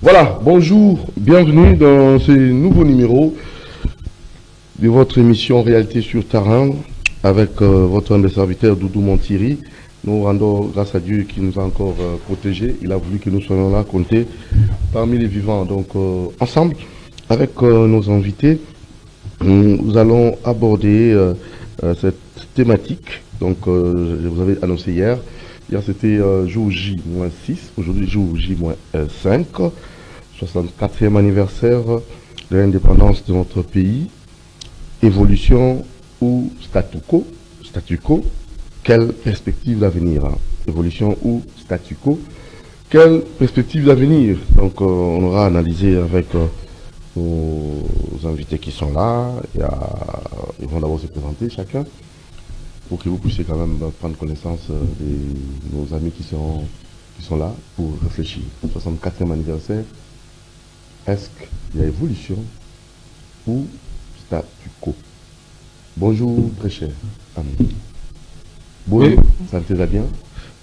Voilà, bonjour, bienvenue dans ce nouveau numéro de votre émission Réalité sur Terrain avec votre humble serviteur Doudou Montiri. Nous rendons grâce à Dieu qui nous a encore protégés. Il a voulu que nous soyons là, comptés parmi les vivants. Donc ensemble, avec nos invités, nous allons aborder cette thématique. Donc je vous avais annoncé hier. Hier c'était jour J-6, aujourd'hui jour J-5. 64e anniversaire de l'indépendance de notre pays. Évolution ou statu quo, quelle perspective d'avenir, hein? Évolution ou statu quo, quelle perspective d'avenir? Donc on aura analysé avec nos invités qui sont là. Ils vont d'abord se présenter chacun pour que vous puissiez quand même prendre connaissance de nos amis qui sont là pour réfléchir. 64e anniversaire. Est-ce qu'il y a évolution ou statu quo? Bonjour, très cher ami. Bonjour, santé va bien?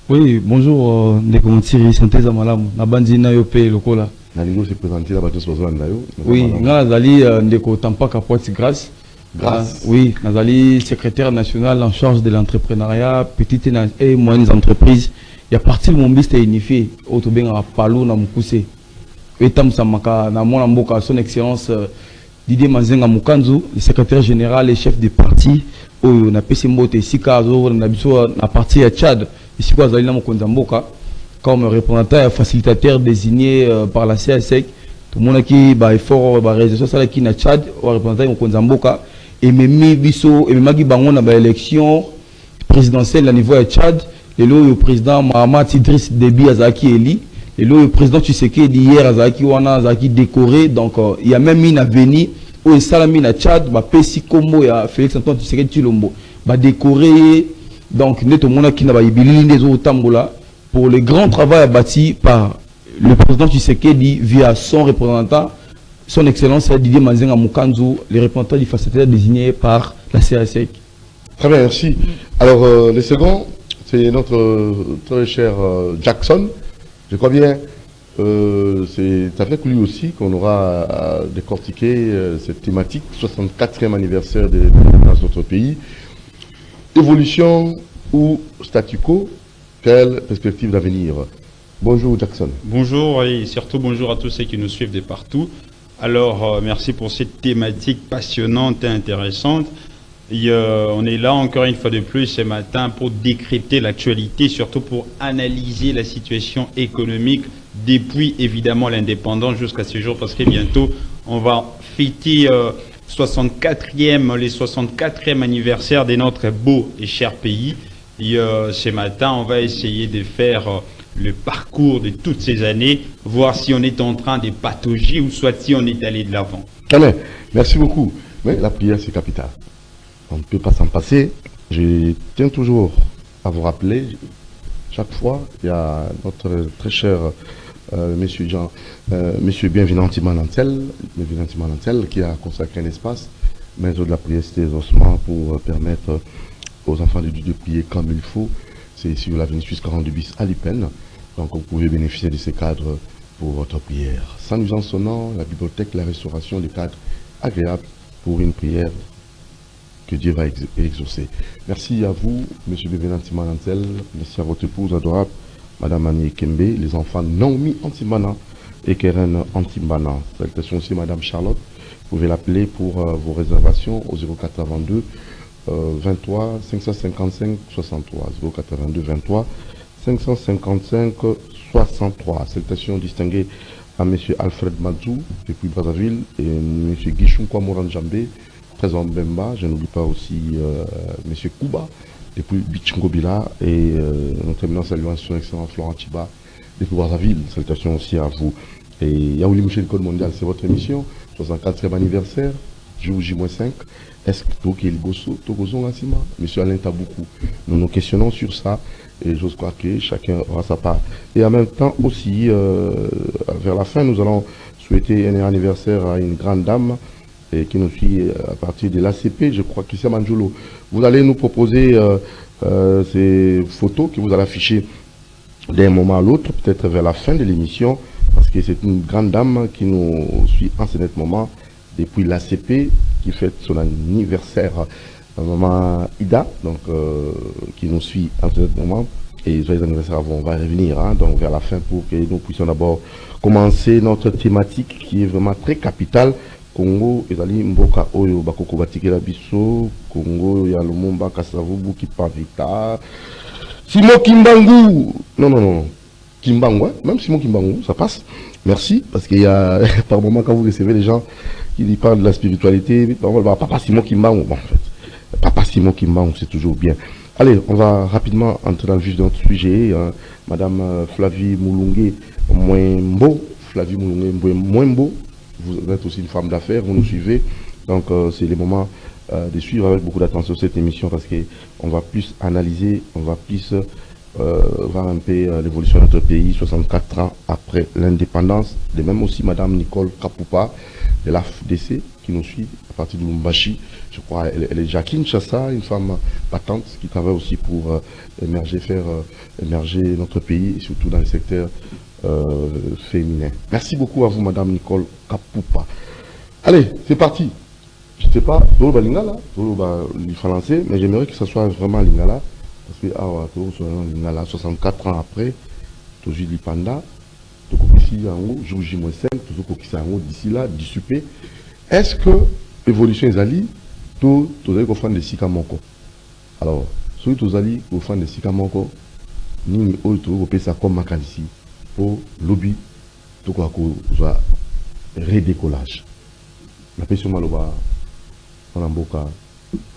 Oui, bonjour, Ndeko Montiri, santé za malamu. Na bandi na yo pe lokola. Nalingo se présenter là, bateau sozo na yo. Oui, nga nazali Ndeko Tampaka Poiti Grâce. Grâce. Oui, nazali secrétaire national en charge de l'entrepreneuriat, petites et moyennes entreprises. Il y a parti de mon biste unifié, autobenga Palo na Mukuse. Etam Samaka, na mon amboka, son excellence Didier Mazenga Mukanzu, le secrétaire général et chef du parti, on a PC Mbote, Sika, on a la partie à Tchad, ici quoi, Zalina Mokonzamboka, comme représentant et facilitateur désigné par la CSEC, tout le monde qui est fort, réalisation ça qui na Tchad, on représentant Mokonzamboka, et Memi Bisso, et Magi Bangon a élection présidentielle à niveau à Tchad, et là le président Mahamat Idriss Déby Azaki Eli. Et le président Tshisekedi hier Azaki wana Azaki décoré, donc il y a même une avenue où il salami na Tchad ba pesi kombo ya Félix Antoine Tshisekedi Tshilombo ba décoré, donc neto mona ki na ba ibilili ndezo tambola pour le grand travail bâti par le président Tshisekedi via son représentant son excellence Didier Mazenga Mukanzu, le représentant du facilitateur désigné par la CASEC. Très bien, merci. Alors le second, c'est notre très cher Jackson. Je crois bien, c'est avec lui aussi qu'on aura à décortiquer cette thématique, 64e anniversaire de notre pays. Évolution ou statu quo, quelle perspective d'avenir? Bonjour Jackson. Bonjour et surtout bonjour à tous ceux qui nous suivent de partout. Alors merci pour cette thématique passionnante et intéressante. Et, on est là encore une fois de plus ce matin pour décrypter l'actualité, surtout pour analyser la situation économique depuis évidemment l'indépendance jusqu'à ce jour, parce que bientôt on va fêter les 64e anniversaire de notre beau et cher pays. Et ce matin on va essayer de faire le parcours de toutes ces années, voir si on est en train de patauger ou soit si on est allé de l'avant. Allez, merci beaucoup. Mais la prière c'est capital. On ne peut pas s'en passer. Je tiens toujours à vous rappeler, chaque fois, il y a notre très cher monsieur Bienvenanti Manantel qui a consacré un espace, mais de la prière c'était des ossements pour permettre aux enfants de Dieu de prier comme il faut. C'est sur l'avenue Suisse 42 bis à Lipen. Donc vous pouvez bénéficier de ces cadres pour votre prière. Sans nuisance sonore, la bibliothèque, la restauration des cadres agréables pour une prière que Dieu va exaucer. Merci à vous, M. Bienvenanti Manantel. Merci à votre épouse adorable, Mme Annie Kembe, les enfants Naomi Antimana et Keren Antimana. Salutations aussi, Mme Charlotte. Vous pouvez l'appeler pour vos réservations au 0422 23 555 63. 0422 23 555 63. Salutations distinguées à M. Alfred Madzou depuis Brazzaville et M. Guichon Kwamoranjambé. Présent Bemba, je n'oublie pas aussi M. Kouba, depuis Bichingobila, et notre éminence saluant son excellence Florent Chiba, depuis Brazzaville. Salutations aussi à vous. Et Yaouli Mouché, le Code mondial, c'est votre émission, 64e anniversaire, jour J-5. Est-ce que Toki Gosso, Togozon Lassima? Monsieur Alain Taboukou, nous nous questionnons sur ça, et j'ose croire que chacun aura sa part. Et en même temps aussi, vers la fin, nous allons souhaiter un anniversaire à une grande dame, et qui nous suit à partir de l'ACP, je crois, Christian Manjolo. Vous allez nous proposer ces photos que vous allez afficher d'un moment à l'autre, peut-être vers la fin de l'émission, parce parce que c'est une grande dame qui nous suit en ce net moment depuis l'ACP, qui fête son anniversaire, maman Ida, donc qui nous suit en ce net moment. Et les anniversaires, on va revenir hein, donc vers la fin pour que nous puissions d'abord commencer notre thématique qui est vraiment très capitale. Congo, ezali mboka oyo bakoko batikela biso, Congo ya Lumumba Kasavubu Kipavita, Simon Kimbangu. Non. Kimbangu, hein? Même Simon Kimbangu, ça passe. Merci, parce qu'il y a par moment quand vous recevez les gens qui parlent de la spiritualité, Papa Simon Kimbangu, bon, en fait, Papa Simon Kimbangu, c'est toujours bien. Allez, on va rapidement entrer dans le vif de notre sujet. Hein. Madame Flavie Moulungue Mouembo, Flavie Moulungue Mouembo, vous êtes aussi une femme d'affaires, vous nous suivez. Donc c'est le moment de suivre avec beaucoup d'attention cette émission parce qu'on va plus analyser, on va plus voir un peu l'évolution de notre pays 64 ans après l'indépendance. De même aussi Madame Nicole Kapoupa de l'AFDC qui nous suit à partir de Lumbashi. Je crois elle est Jacqueline Chassa, une femme battante qui travaille aussi pour faire émerger notre pays et surtout dans le secteur féminin. Merci beaucoup à vous Madame Nicole Kapoupa. Allez, c'est parti. Je ne sais pas, Toloba Lingala, Toloba français, mais j'aimerais que ce soit vraiment Lingala. Parce que Lingala, 64 ans après, toujours Lipanda, Tokokisi Yango, Jouji Mwesem, toujours Kokisi Yango, d'ici là, dissupé. Est-ce que l'évolution est allée, tout allez qu'on fasse des Sikamoko? Alors, ceux qui allez qu'on fasse des Sikamoko, nous, on peut ça comme Makanisi, pour lobby, tout quoi qu'on soit redécollage. La question Maloba, on a beaucoup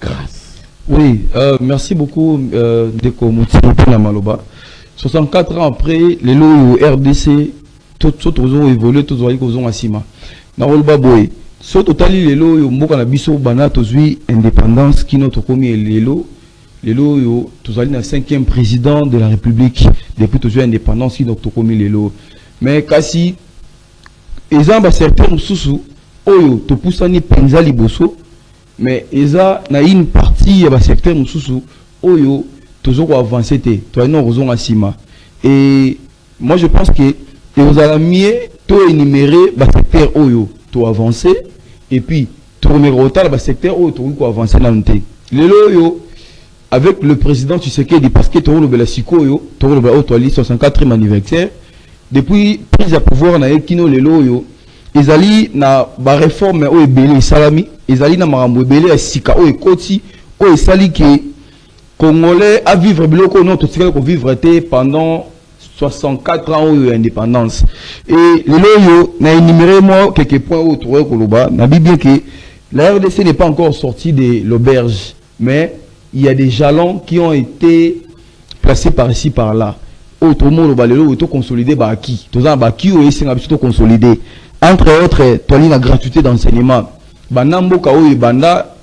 grâce. Oui, merci beaucoup Deko Mouti na Maloba. 64 ans après, les lois RDC, tout ont évolué, tout ont asima. Na Maloba boy, so totali les lois mboka na biso bana tozui indépendance qui notre commis les lois yo tozali na 5e président de la République depuis tozui indépendance qui notre commis les lois. Mais kasi ezamba certains sous oyo to poussani penza liboso. Mais eza na une partie ya secteur mususu oyo toujours avancer te toi non raison asima et moi je pense que vous allez mieux to énumérer ba secteur oyo to avancer et puis to remettre au tal ba secteur oyo to ko avancer na nté lelo yo avec le président Tshisekedi parce que to le bela sikoyo to le bela to ali 64e anniversaire depuis prise à pouvoir na ekino lelo yo ezali na ba réforme oyo ebele salami ezali na marambo ebele ya sika oyo ekoti oyo esali ke congolais a vivre biloko non totikali ko vivre te pendant 64 ans oyo indépendance et lelo yo na énumérer moi quelques points oyo tokoki koloba na bi bien que la RDC n'est pas encore sortie de l'auberge mais il y a des jalons qui ont été placés par ici par là autre monde ba lelo to consolider ba acquis toza ba acquis oyo esenga biso to consolider. Entre autres, tu as la gratuité d'enseignement. Banambo kaoui banda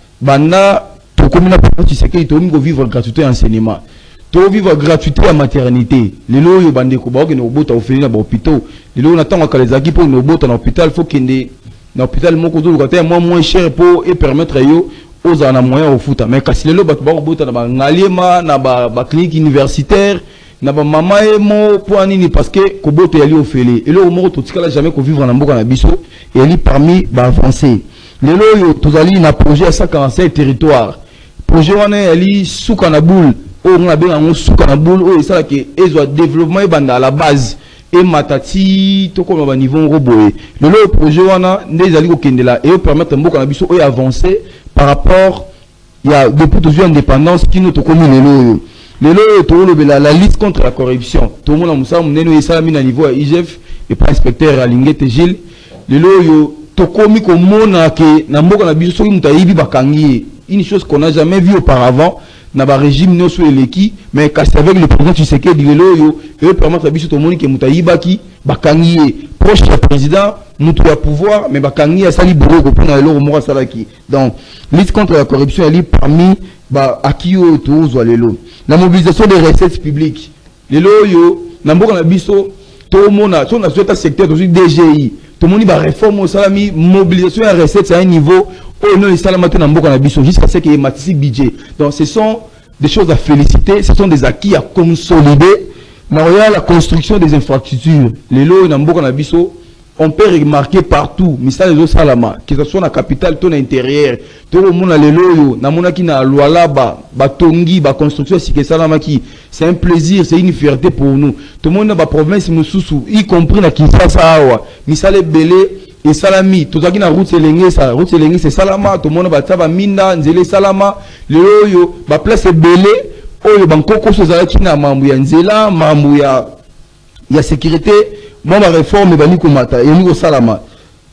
to komina tu sais que tu as vivre gratuité d'enseignement. Tu vivre gratuité à maternité. Les lois yo bande ko ba ke no bota ofeli na ba hôpital. Les lois natanga kalezaki pour no bota na hôpital faut kende na hôpital moko zo lokata moins cher pour et permettre yo aux en moyen au foot. Mais kasi les lois ba bota na ba ngaliema na ba clinique universitaire na ba mama emo pour nini parce que koboto yali ofeli et le moko totikala jamais ko vivre na mboka na biso et ali parmi ba avancer lelo yo tozali na projet à 145 territoires projet wana yali suka na boule o na benga ngo suka na boule o esala ke ezo développement ebanda à la base et matati to ko ba niveau roboé lelo projet wana ndezali ko kendela et permettre mboka na biso o avancer par rapport il y a depuis toujours indépendance qui nous to komi lelo la lutte contre la corruption. Tout le monde a moussa mneno esami na niveau IGF et pas inspecteur Alingete Gilles. Lelo yo tokomi ko mona ke na mboka na biso soki mutayibi bakangi une chose qu'on n'a jamais vu auparavant na ba régime no so eleki mais kasi avec le président Tshisekedi lelo yo et permettre biso to moni ke mutayibaki bakangi proche du président mutu ya pouvoir mais bakangi ya sali boroko pona lelo moko salaki. Donc lutte contre la corruption elle est parmi ba akio to lelo. La mobilisation des recettes publiques. Les loyaux, n'importe na biso, tout le monde a un secteur de DGI. Tout le monde va réformer au salami, mobilisation des recettes c'est à un niveau où non les salamate n'importe na biso jusqu'à ce qu'il y ait un budget. Donc ce sont des choses à féliciter, ce sont des acquis à consolider. Mais il y a la construction des infrastructures. Les loyaux n'importe na biso, on peut remarquer partout, misala les salama, que ce soit dans la capitale, ton intérieur, tout le monde a les loyaux, na mona qui na luala ba tongi, ba construction, si que salama qui, c'est un plaisir, c'est une fierté pour nous. Tout le monde a ba province nous sous, y compris na Kinshasa awa, misala belé et salami, tout ça qui na route selenge c'est salama, tout le monde ba taba minda, nzele salama, les loyaux, ba place belé, oyo bankoko sozala qui na mambu ya nzela, mambu ya sécurité. Moi, ma réforme est Komata et nous Salama.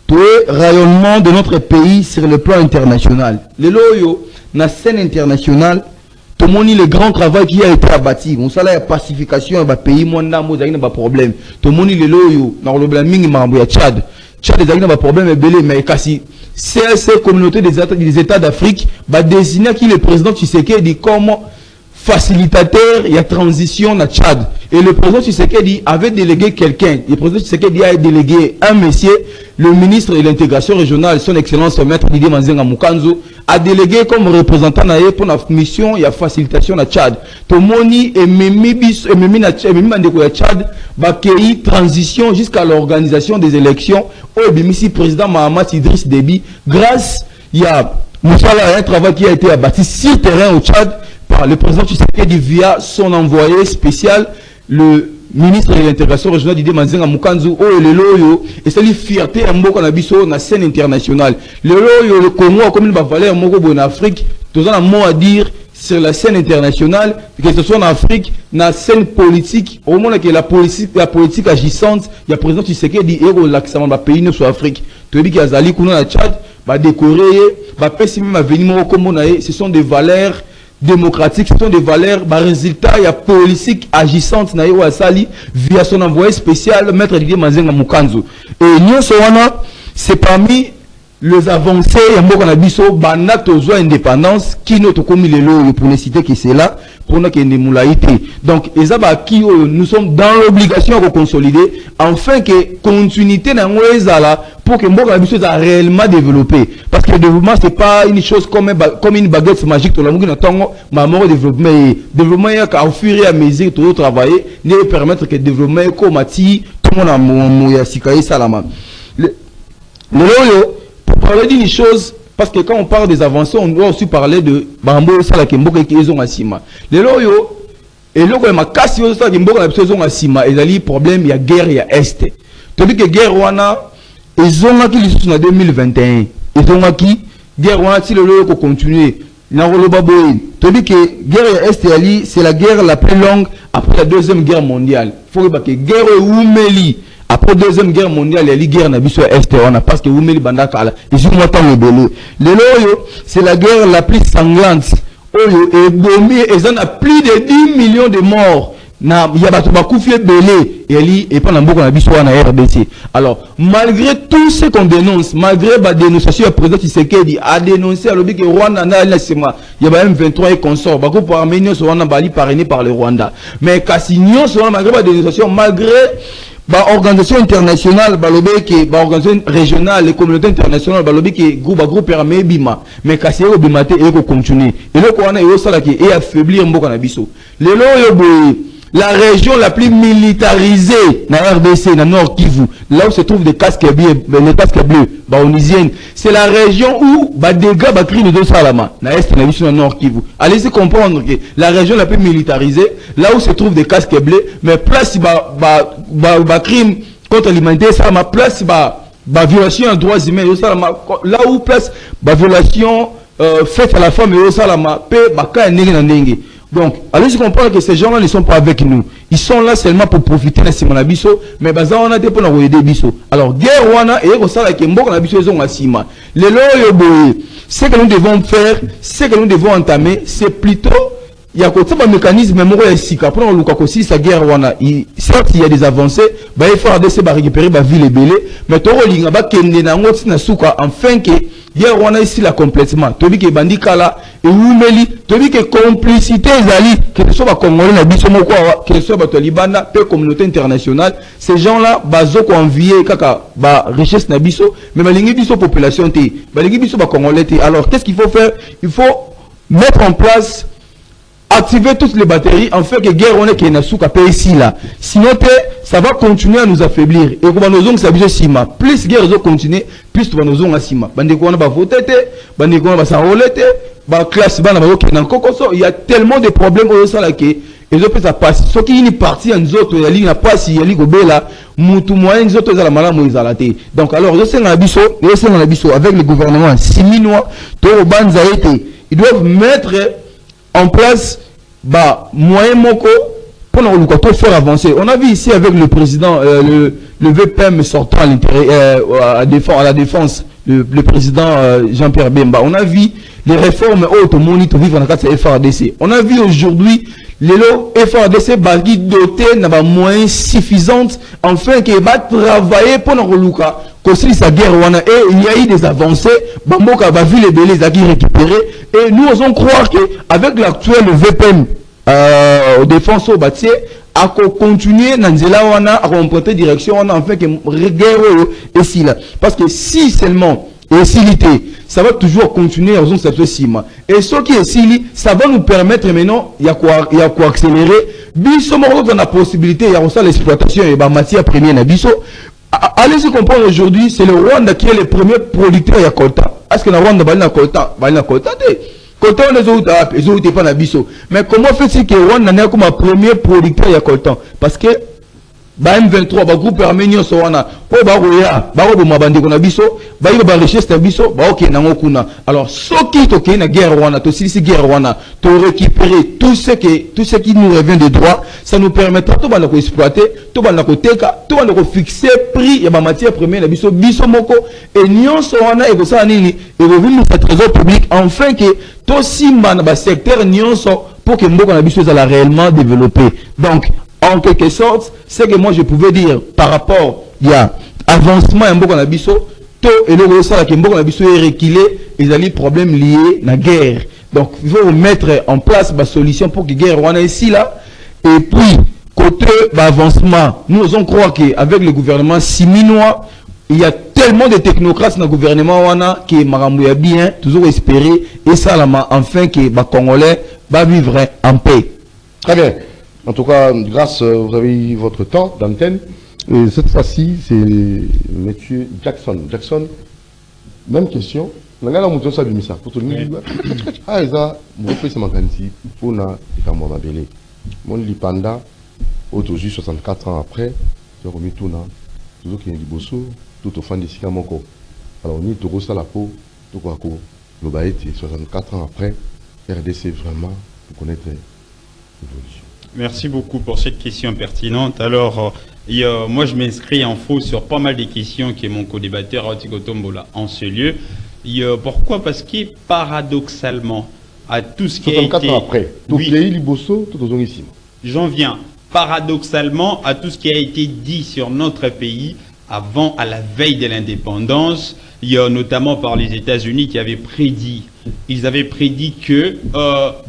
Tout rayonnement de notre pays sur le plan international. Les loyaux, la scène internationale, tout le monde le grand travail qui a été abattu. On sait la pacification du pays, moi, n'a pas problème. Tout le monde les loyaux, dans le blaming, il y a Tchad. Tchad, il n'y a pas problème, mais kasi. CSC, communauté des États d'Afrique, va désigner qui le président Tshisekedi dit comment facilitateur, il y a transition na Tchad. Et le président Tshisekedi avait délégué quelqu'un. Le président Tshisekedi a délégué un monsieur, le ministre de l'intégration régionale, son excellence maître Didier Manzenga Mukanzo, a délégué comme représentant naïe pour la mission, il y a facilitation na Tchad. Tomoni et Mimi Mandeko ya Tchad, bakei transition jusqu'à l'organisation des élections au Bimisi président Mahamat Idriss Déby. Grâce, il y a un travail qui a été abattu sur terrain au Tchad par le président Tshisekedi via son envoyé spécial, le ministre de l'intégration régionale Didier Manzenga Mukanzu, le loyo, et c'est une fierté à Mboko Nabiso na scène internationale. Le loyo, le Congo, comme une valeur Moko en Afrique, tout un mot à dire sur la scène internationale, que ce soit en Afrique, na scène politique, au moment que la politique agissante, il y a le président Tshisekedi et l'accent de pays sur Afrique. Tu dis qu'il y a Zali Kounou na Tchad, va décorer, va pessimer ma venir comme ce sont des valeurs démocratiques, ce sont des valeurs, résultat, il y a politique agissante na Sali via son envoyé spécial, maître Didier Manzenga Mukanzo. Et nous, c'est parmi les avancées, il y a beaucoup de banat aux indépendance, qui nous commis les lois pour ne citer que c'est là, pour nous qu'il y ait des donc, qui nous sommes dans l'obligation de consolider, afin que continuité dans là pour que Mboka Nabiso soit réellement développé. Parce que le développement, ce n'est pas une chose comme une baguette magique. Tout le monde a développement. Développement, au fur et à mesure que travailler, ne permettre que le développement comme tout le monde a sikaï salama. Pour parler d'une chose, parce que quand on parle des avancées, on doit aussi parler de Bambo Salakemboka qui est en Sima. Les loyaux, et là, ma casse, Salakemboka qui est en Sima, et il y a problème, il y a guerre, il y a Est. Tandis que guerre, ils ont acquis les en 2021. Ils ont acquis, guerre, si le loyaux peut continuer. Tandis que guerre Est, c'est la guerre la plus longue après la Deuxième Guerre mondiale. Il faut que guerre Oumeli. Après la Deuxième Guerre mondiale, il y a la guerre Est, parce que Oumeli Bandakala, ils ont monté le belé. Les loyaux, c'est la guerre la plus sanglante. Et Bomi, ils ont plus de 10 millions de morts. Il y a des belé et pendant beaucoup de RDC. Alors, malgré tout ce qu'on dénonce, malgré la dénonciation, le président Tshisekedi a dénoncé à l'objet que Rwanda n'a pas il y a M23 et consorts. Beaucoup pour Arménie, sur Rwanda, parrainé par le Rwanda. Mais Kassignon, malgré la dénonciation, malgré l'organisation internationale, l'organisation régionale, les communautés internationales, le groupe armé Bima, mais Kassignon Bimate et continuer. Et le Rwanda est ça qui est affaiblir Mboka Nabiso. Les loyaux, la région la plus militarisée dans RDC, dans Nord Kivu, là où se trouvent les casques bleus, baonisiennes, c'est la région où des gars crient de Salama, dans l'Est, dans Nord Kivu. Allez-y comprendre que la région la plus militarisée, là où se trouvent des casques bleus, mais place crime contre l'humanité, ça ma place violation des droits humains, là où place violation faite à la femme, Salama, paix, donc, allez-y comprendre que ces gens-là ne sont pas avec nous. Ils sont là seulement pour profiter de Simon Abisso, mais on a des pour nous aider Bisso. Alors, guerre wana et au salaire qui mbok na Bisso ils ont à Sima. Les loyaux boy, ce que nous devons faire, ce que nous devons entamer, c'est plutôt il y a un mécanisme même sika pour nous aussi sa guerre wana. Certes, il y a des avancées, il faut récupérer la ville et belé, mais toro linga ba kende na ngoti na suka enfin que guerre wana ici là complètement. Tobi que bandikala et oumeli, tobi que complicité ezali que ce soit congolais na biso moko que ce soit Talibana, peu communauté internationale, ces gens-là bazoko envier kaka ba richesse na biso, mais balingi biso population té, balingi biso ba congolais té. Alors qu'est-ce qu'il faut faire? Il faut mettre en place activer toutes les batteries en fait que guerre on est qui est nasuka paye ici là. Sinon ça va continuer à nous affaiblir. Et comme nous avons s'abuser sima, plus guerre va continuer, plus nous avons à sima. Bande ko na ba voter bande ko na ba s'enrôler ba classe bana ba qui na kokoso, il y a tellement de problèmes au ça là que et je peux ça passe. Ce qui est une partie en autres, il y a pas si il y a là, mutu moyen autres za la malamu izalate. Donc alors je sais na biso, avec le gouvernement siminois, to banza été, ils doivent mettre en place moyen moko pour nous faire avancer. On a vu ici avec le président, le VPM sortant à l'intérieur, à la défense, le président Jean-Pierre Bemba. On a vu les réformes hautes au monde vivre dans le FRDC. On a vu aujourd'hui les FRDC qui doté n'a moyens suffisants enfin qui va travailler pour nous construire sa guerre et il y a eu des avancées Bamboka va vu les bélés qui récupérés et nous osons croire que avec l'actuel VPM défense au bâti à continuer dans à remporter direction on a fait que guerre ici là parce que si seulement et ça va toujours continuer en cette cima. Et ce qui est ici, ça va nous permettre maintenant, il y a quoi accélérer. Biso dans la possibilité, il y a aussi l'exploitation et la matière première na biso. Allez-y comprendre aujourd'hui, c'est le Rwanda qui est le premier producteur de coltan. Est-ce que le Rwanda va na coltan? Coltan les autres pas na biso. Mais comment fait-il que le Rwanda n'est comme un premier producteur de coltan? Parce que M23 ba groupe arménien so wana po ba roya ba robo mabandi ko na biso ba yiba ba richesse na biso ba ok na ngokuna alors soki to ke na guerre wana to si guerre wana to récupérer tout ce qui nous revient de droit ça nous permettra to ba na ko exploiter to ba na ko teka to ba na ko fixer prix ya ba matière première na biso moko et nyonso wana e ko sa nini et revenu sa trésor public enfin que to simba na ba secteur nyonso pour que mboko na biso ça réellement développer donc en quelque sorte, c'est que moi je pouvais dire par rapport il y a avancement un peu qu'on a biso, tout et le ça qui qu'on a biso est reculé, ils ont des problèmes liés à la guerre. Donc il faut mettre en place la solution pour que la guerre soit ici là. Et puis côté avancement, nous osons croire qu'avec le gouvernement siminois, il y a tellement de technocrates dans le gouvernement wana qui maramouya bien, toujours espérer et ça là enfin que les Congolais va vivre en paix. Très bien. En tout cas, grâce, vous avez eu votre temps d'antenne. Et cette fois-ci, c'est M. Jackson. Jackson, même question. Pour te dire, ah, ça, mon père, c'est ma garantie. Pour na, c'est comme ma belle. Mon lipanda, aujourd'hui, 64 ans après, j'ai remis tout na. Toujours qu'il y a du bosso, tout au fin de Sikamoko. Alors, on y est ça la peau, tout quoi, le baïti, 64 ans après, RDC vraiment, pour connaître l'évolution. Merci beaucoup pour cette question pertinente. Alors, moi, je m'inscris en faux sur pas mal de questions que mon co-débatteur Otiko Tombola en ce lieu. Pourquoi? Parce que paradoxalement, à tout ce qui a été... 64 ans après, tout pays libosso, tout aux ici. J'en viens. Paradoxalement, à tout ce qui a été dit sur notre pays avant, à la veille de l'indépendance, notamment par les États-Unis qui avaient prédit, ils avaient prédit que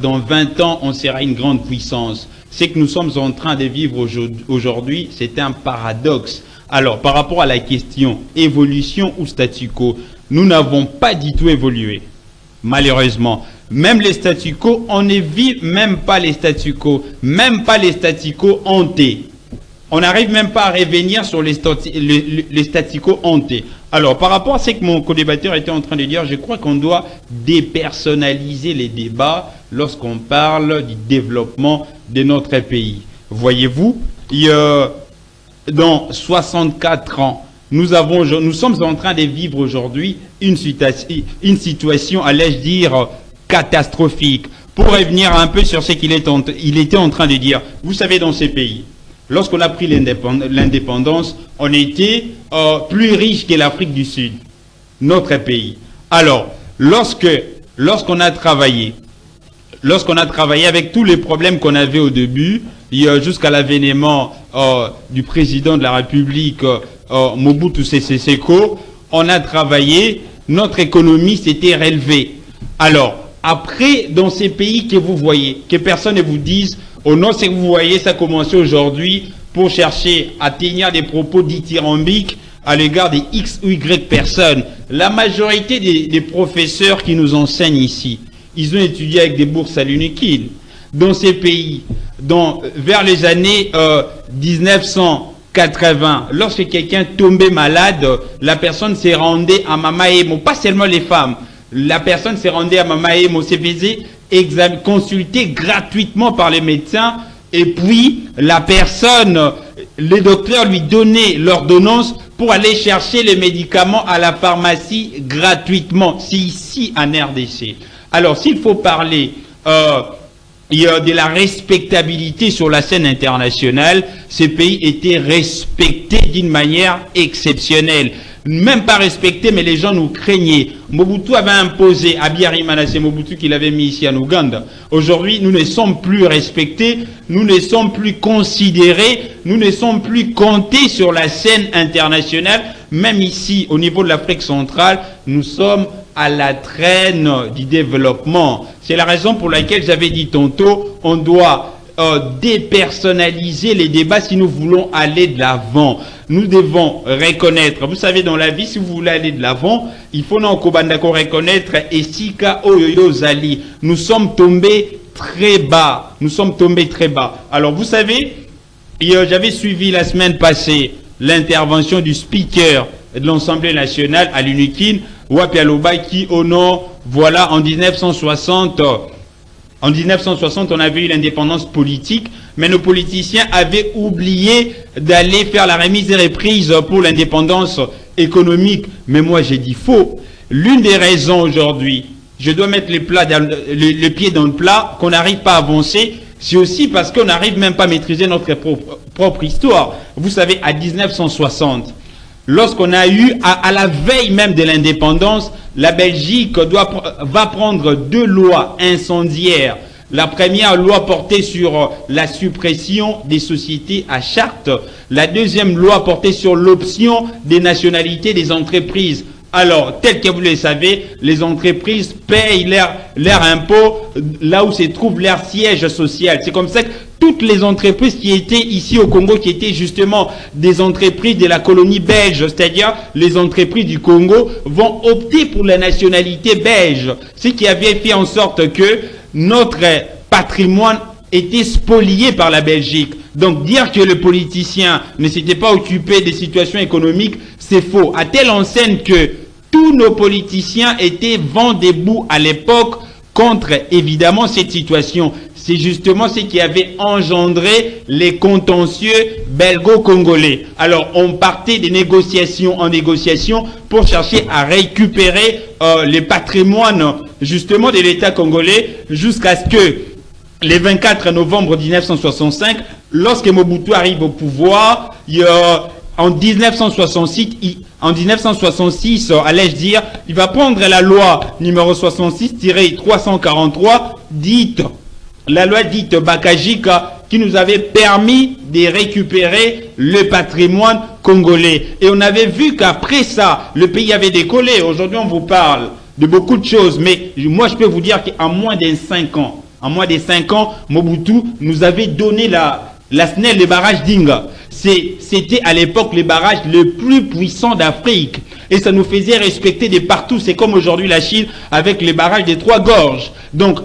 dans 20 ans, on sera une grande puissance. Ce que nous sommes en train de vivre aujourd'hui, c'est un paradoxe. Alors, par rapport à la question évolution ou statu quo, nous n'avons pas du tout évolué, malheureusement. Même les statu quo, on ne vit même pas les statu quo, même pas les statu quo hantés. On n'arrive même pas à revenir sur les statu quo hantés. Alors, par rapport à ce que mon co-débatteur était en train de dire, je crois qu'on doit dépersonnaliser les débats lorsqu'on parle du développement de notre pays. Voyez-vous, dans 64 ans, nous sommes en train de vivre aujourd'hui une situation, allais-je dire, catastrophique. Pour revenir un peu sur ce qu'il était en train de dire, vous savez, dans ces pays, lorsqu'on a pris l'indépendance, on était plus riche que l'Afrique du Sud, notre pays. Alors, lorsqu'on a travaillé avec tous les problèmes qu'on avait au début, jusqu'à l'avènement du président de la République, Mobutu Sese Seko, on a travaillé, notre économie s'était relevée. Alors, après, dans ces pays que vous voyez, que personne ne vous dise, oh non, c'est que vous voyez, ça a commencé aujourd'hui pour chercher à tenir des propos dithyrambiques à l'égard des X ou Y personnes. La majorité des professeurs qui nous enseignent ici, ils ont étudié avec des bourses à l'UNIKID. dans ces pays, vers les années 1980, lorsque quelqu'un tombait malade, la personne s'est rendue à Mama Emo, pas seulement les femmes, la personne s'est rendue à Mama Emo, s'est faisait consulter gratuitement par les médecins, et puis la personne, les docteurs lui donnaient l'ordonnance pour aller chercher les médicaments à la pharmacie gratuitement. C'est ici en RDC. Alors, s'il faut parler de la respectabilité sur la scène internationale, ces pays étaient respectés d'une manière exceptionnelle. Même pas respectés, mais les gens nous craignaient. Mobutu avait imposé à Habyarimana, c'est Mobutu qui l'avait mis ici en Ouganda. Aujourd'hui, nous ne sommes plus respectés, nous ne sommes plus considérés, nous ne sommes plus comptés sur la scène internationale. Même ici, au niveau de l'Afrique centrale, nous sommes à la traîne du développement. C'est la raison pour laquelle j'avais dit tantôt, on doit dépersonnaliser les débats si nous voulons aller de l'avant. Nous devons reconnaître, vous savez, dans la vie, si vous voulez aller de l'avant, il faut non reconnaître Esika Oyoyo Zali. Nous sommes tombés très bas. Nous sommes tombés très bas. Alors, vous savez, j'avais suivi la semaine passée l'intervention du speaker de l'Assemblée nationale à l'UNIKIN, Wapi Aloba, qui, au nom, voilà, en 1960, on avait eu l'indépendance politique, mais nos politiciens avaient oublié d'aller faire la remise et reprise pour l'indépendance économique. Mais moi, j'ai dit faux. L'une des raisons aujourd'hui, je dois mettre les pieds dans le plat, qu'on n'arrive pas à avancer, c'est aussi parce qu'on n'arrive même pas à maîtriser notre propre histoire. Vous savez, à 1960, lorsqu'on a eu, à la veille même de l'indépendance, la Belgique va prendre 2 lois incendiaires. La première loi portait sur la suppression des sociétés à charte. La deuxième loi portait sur l'option des nationalités des entreprises. Alors, tel que vous le savez, les entreprises payent leur impôt là où se trouve leur siège social. C'est comme ça que toutes les entreprises qui étaient ici au Congo, qui étaient justement des entreprises de la colonie belge, c'est-à-dire les entreprises du Congo, vont opter pour la nationalité belge. Ce qui avait fait en sorte que notre patrimoine était spolié par la Belgique. Donc dire que le politicien ne s'était pas occupé des situations économiques, c'est faux. À telle enseigne que tous nos politiciens étaient vent debout à l'époque contre évidemment cette situation. C'est justement ce qui avait engendré les contentieux belgo-congolais. Alors on partait de négociation en négociation pour chercher à récupérer les patrimoines justement de l'État congolais jusqu'à ce que le 24 novembre 1965, lorsque Mobutu arrive au pouvoir, en 1966, allais-je dire, il va prendre la loi numéro 66-343, la loi dite Bakajika, qui nous avait permis de récupérer le patrimoine congolais. Et on avait vu qu'après ça, le pays avait décollé. Aujourd'hui, on vous parle de beaucoup de choses, mais moi, je peux vous dire qu'en moins de 5 ans, Mobutu nous avait donné la SNEL, les barrages d'Inga. C'était à l'époque les barrages les plus puissants d'Afrique. Et ça nous faisait respecter de partout. C'est comme aujourd'hui la Chine avec les barrages des 3 gorges. Donc,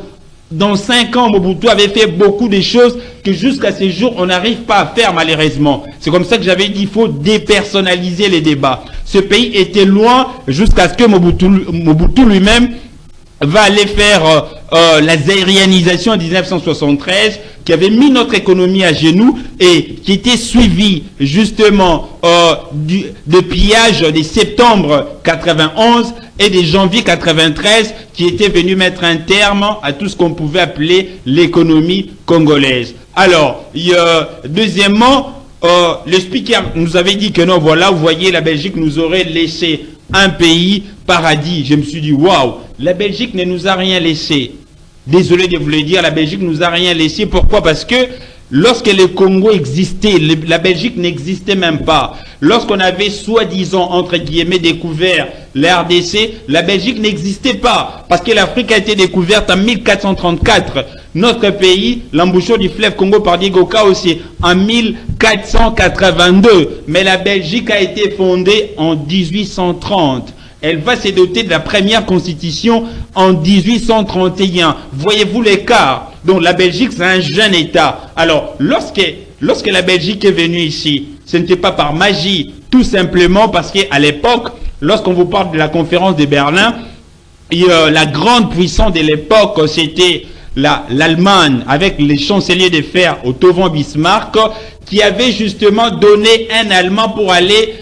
dans 5 ans, Mobutu avait fait beaucoup de choses que jusqu'à ce jour, on n'arrive pas à faire malheureusement. C'est comme ça que j'avais dit, il faut dépersonnaliser les débats. Ce pays était loin jusqu'à ce que Mobutu lui-même va aller faire la zaïrianisation en 1973, qui avait mis notre économie à genoux et qui était suivi justement de pillage de septembre 91 et de janvier 93 qui était venu mettre un terme à tout ce qu'on pouvait appeler l'économie congolaise. Alors, deuxièmement, le speaker nous avait dit que non, voilà, vous voyez, la Belgique nous aurait laissé un pays paradis. Je me suis dit, waouh, la Belgique ne nous a rien laissé. Désolé de vous le dire, la Belgique nous a rien laissé. Pourquoi? Parce que lorsque le Congo existait, la Belgique n'existait même pas. Lorsqu'on avait soi-disant, entre guillemets, découvert la RDC, la Belgique n'existait pas. Parce que l'Afrique a été découverte en 1434. Notre pays, l'embouchure du fleuve Congo par Diego Cao aussi, en 1482. Mais la Belgique a été fondée en 1830. Elle va se doter de la première constitution en 1831. Voyez-vous l'écart? Donc la Belgique, c'est un jeune État. Alors, lorsque la Belgique est venue ici, ce n'était pas par magie, tout simplement parce qu'à l'époque, lorsqu'on vous parle de la conférence de Berlin, la grande puissance de l'époque, c'était l'Allemagne, avec les chanceliers de fer Otto von Bismarck, qui avait justement donné un Allemand pour aller,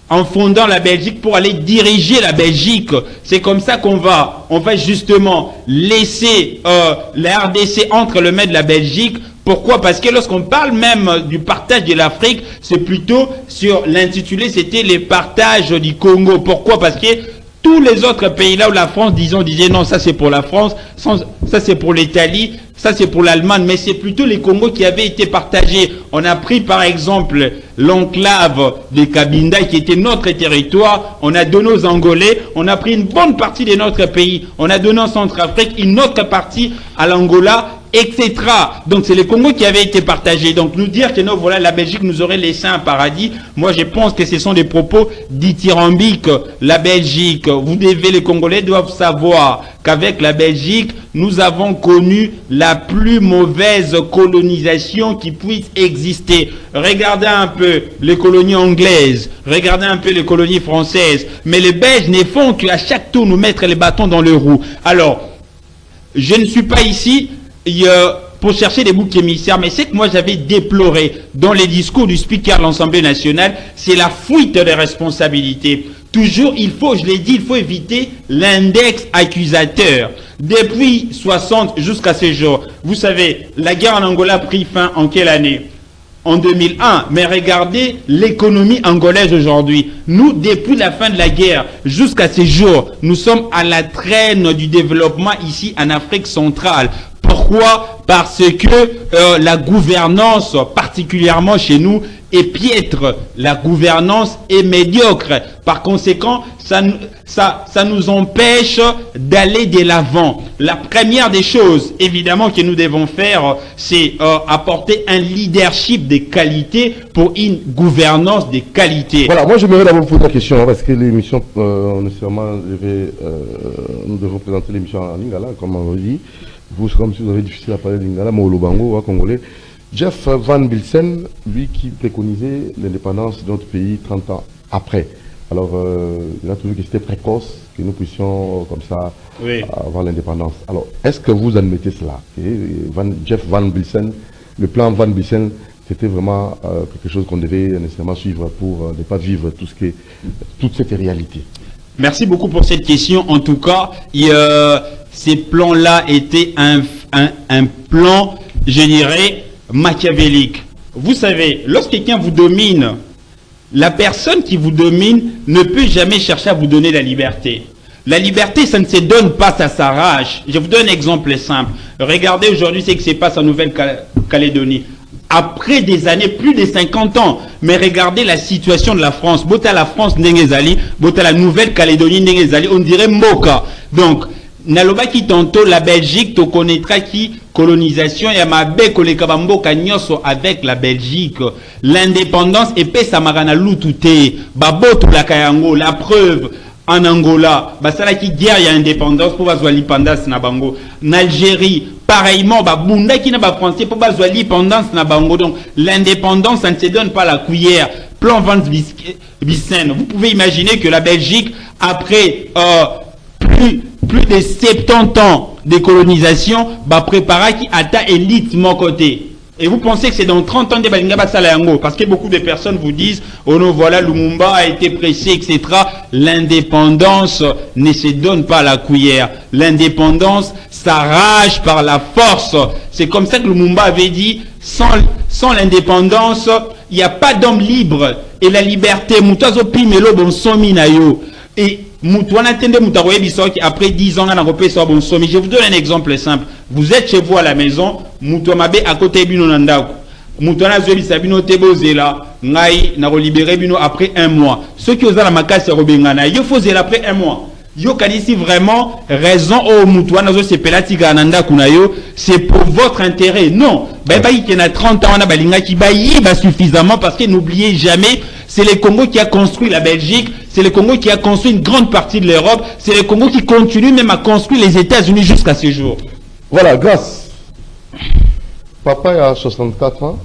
en fondant la Belgique, pour aller diriger la Belgique. C'est comme ça on va justement laisser la RDC entre les mains de la Belgique. Pourquoi? Parce que lorsqu'on parle même du partage de l'Afrique, c'est plutôt sur l'intitulé, c'était le partage du Congo. Pourquoi? Parce que tous les autres pays là où la France, disait non, ça c'est pour la France, ça c'est pour l'Italie, ça c'est pour l'Allemagne, mais c'est plutôt les Congos qui avaient été partagés. On a pris par exemple l'enclave de Cabinda qui était notre territoire, on a donné aux Angolais, on a pris une bonne partie de notre pays, on a donné en Centrafrique une autre partie à l'Angola, etc. Donc c'est le Congo qui avait été partagé. Donc nous dire que non, voilà, la Belgique nous aurait laissé un paradis, moi je pense que ce sont des propos dithyrambiques. La Belgique, les Congolais doivent savoir qu'avec la Belgique, nous avons connu la plus mauvaise colonisation qui puisse exister. Regardez un peu les colonies anglaises, regardez un peu les colonies françaises, mais les Belges ne font qu'à chaque tour nous mettre les bâtons dans le roue. Alors, je ne suis pas ici pour chercher des boucs émissaires, mais c'est que moi j'avais déploré dans les discours du speaker de l'Assemblée nationale, c'est la fuite des responsabilités. Toujours, je l'ai dit, il faut éviter l'index accusateur. Depuis 60 jusqu'à ce jour, vous savez, la guerre en Angola a pris fin en quelle année? En 2001. Mais regardez l'économie angolaise aujourd'hui. Nous, depuis la fin de la guerre jusqu'à ce jour, nous sommes à la traîne du développement ici en Afrique centrale. Pourquoi? Parce que la gouvernance, particulièrement chez nous, est piètre. La gouvernance est médiocre. Par conséquent, ça nous empêche d'aller de l'avant. La première des choses, évidemment, que nous devons faire, c'est apporter un leadership de qualité pour une gouvernance de qualité. Voilà, moi j'aimerais d'abord vous poser la question, parce que l'émission, nécessairement, nous devons présenter l'émission en lingala, comme on dit. Vous, comme si vous avez difficile à parler de lingala, mais au Lobango, congolais. Jeff Van Bilsen, lui qui préconisait l'indépendance de notre pays 30 ans après. Alors, il a trouvé que c'était précoce, que nous puissions comme ça avoir l'indépendance. Alors, est-ce que vous admettez cela? Jeff Van Bilsen, le plan Van Bilsen, c'était vraiment quelque chose qu'on devait nécessairement suivre pour ne pas vivre toute cette réalité. Merci beaucoup pour cette question. En tout cas, ces plans-là étaient un plan, je dirais, machiavélique. Vous savez, lorsque quelqu'un vous domine, la personne qui vous domine ne peut jamais chercher à vous donner la liberté. La liberté, ça ne se donne pas, ça s'arrache. Je vous donne un exemple simple. Regardez aujourd'hui ce qui se passe en Nouvelle-Calédonie. Après des années, plus de 50 ans, mais regardez la situation de la France. Bota la France n'engezali, bota la Nouvelle-Calédonie n'engezali, on dirait Moka. Donc, naloba qui tantôt la Belgique, tu connaîtras qui colonisation et amabe kolekabambo kanyoso avec la Belgique. L'indépendance et pesamagana lutute, baboto la kayango, la preuve. En Angola, basala qui guerre y a indépendance pour bazwa l'indépendance na bango. En Algérie, pareillement, bunda qui n'a pas français pour bazwa l'indépendance na bango. Donc l'indépendance, ça ne se donne pas à la cuillère. Plan Van Bilsen. Vous pouvez imaginer que la Belgique, après plus de 70 ans de colonisation, prépara qui atteint élite mon côté. Et vous pensez que c'est dans 30 ans de Balinga Basalayango, parce que beaucoup de personnes vous disent, oh non, voilà, Lumumba a été pressé, etc. L'indépendance ne se donne pas à la cuillère. L'indépendance s'arrache par la force. C'est comme ça que Lumumba avait dit, sans l'indépendance, il n'y a pas d'homme libre. Et la liberté, mutazo pimelo bon somi na yo. Et après 10 ans, je vous donne un exemple simple. Vous êtes chez vous à la maison, à côté bino nandako. Mutwana zobi sabino tebozela, ngai na libéré bino après 1 mois. Ceux qui osent la makasi robengana, yo fozela après 1 mois. Yo kanisi vraiment raison au Mutwana zo se pelati gananda kunayo, c'est pour votre intérêt. Non, il y a 30 ans on a balinga qui ba suffisamment parce que n'oubliez jamais, c'est le Congo qui a construit la Belgique, c'est le Congo qui a construit une grande partie de l'Europe, c'est le Congo qui continue même à construire les États-Unis jusqu'à ce jour. Voilà, grâce Papa a 64 ans,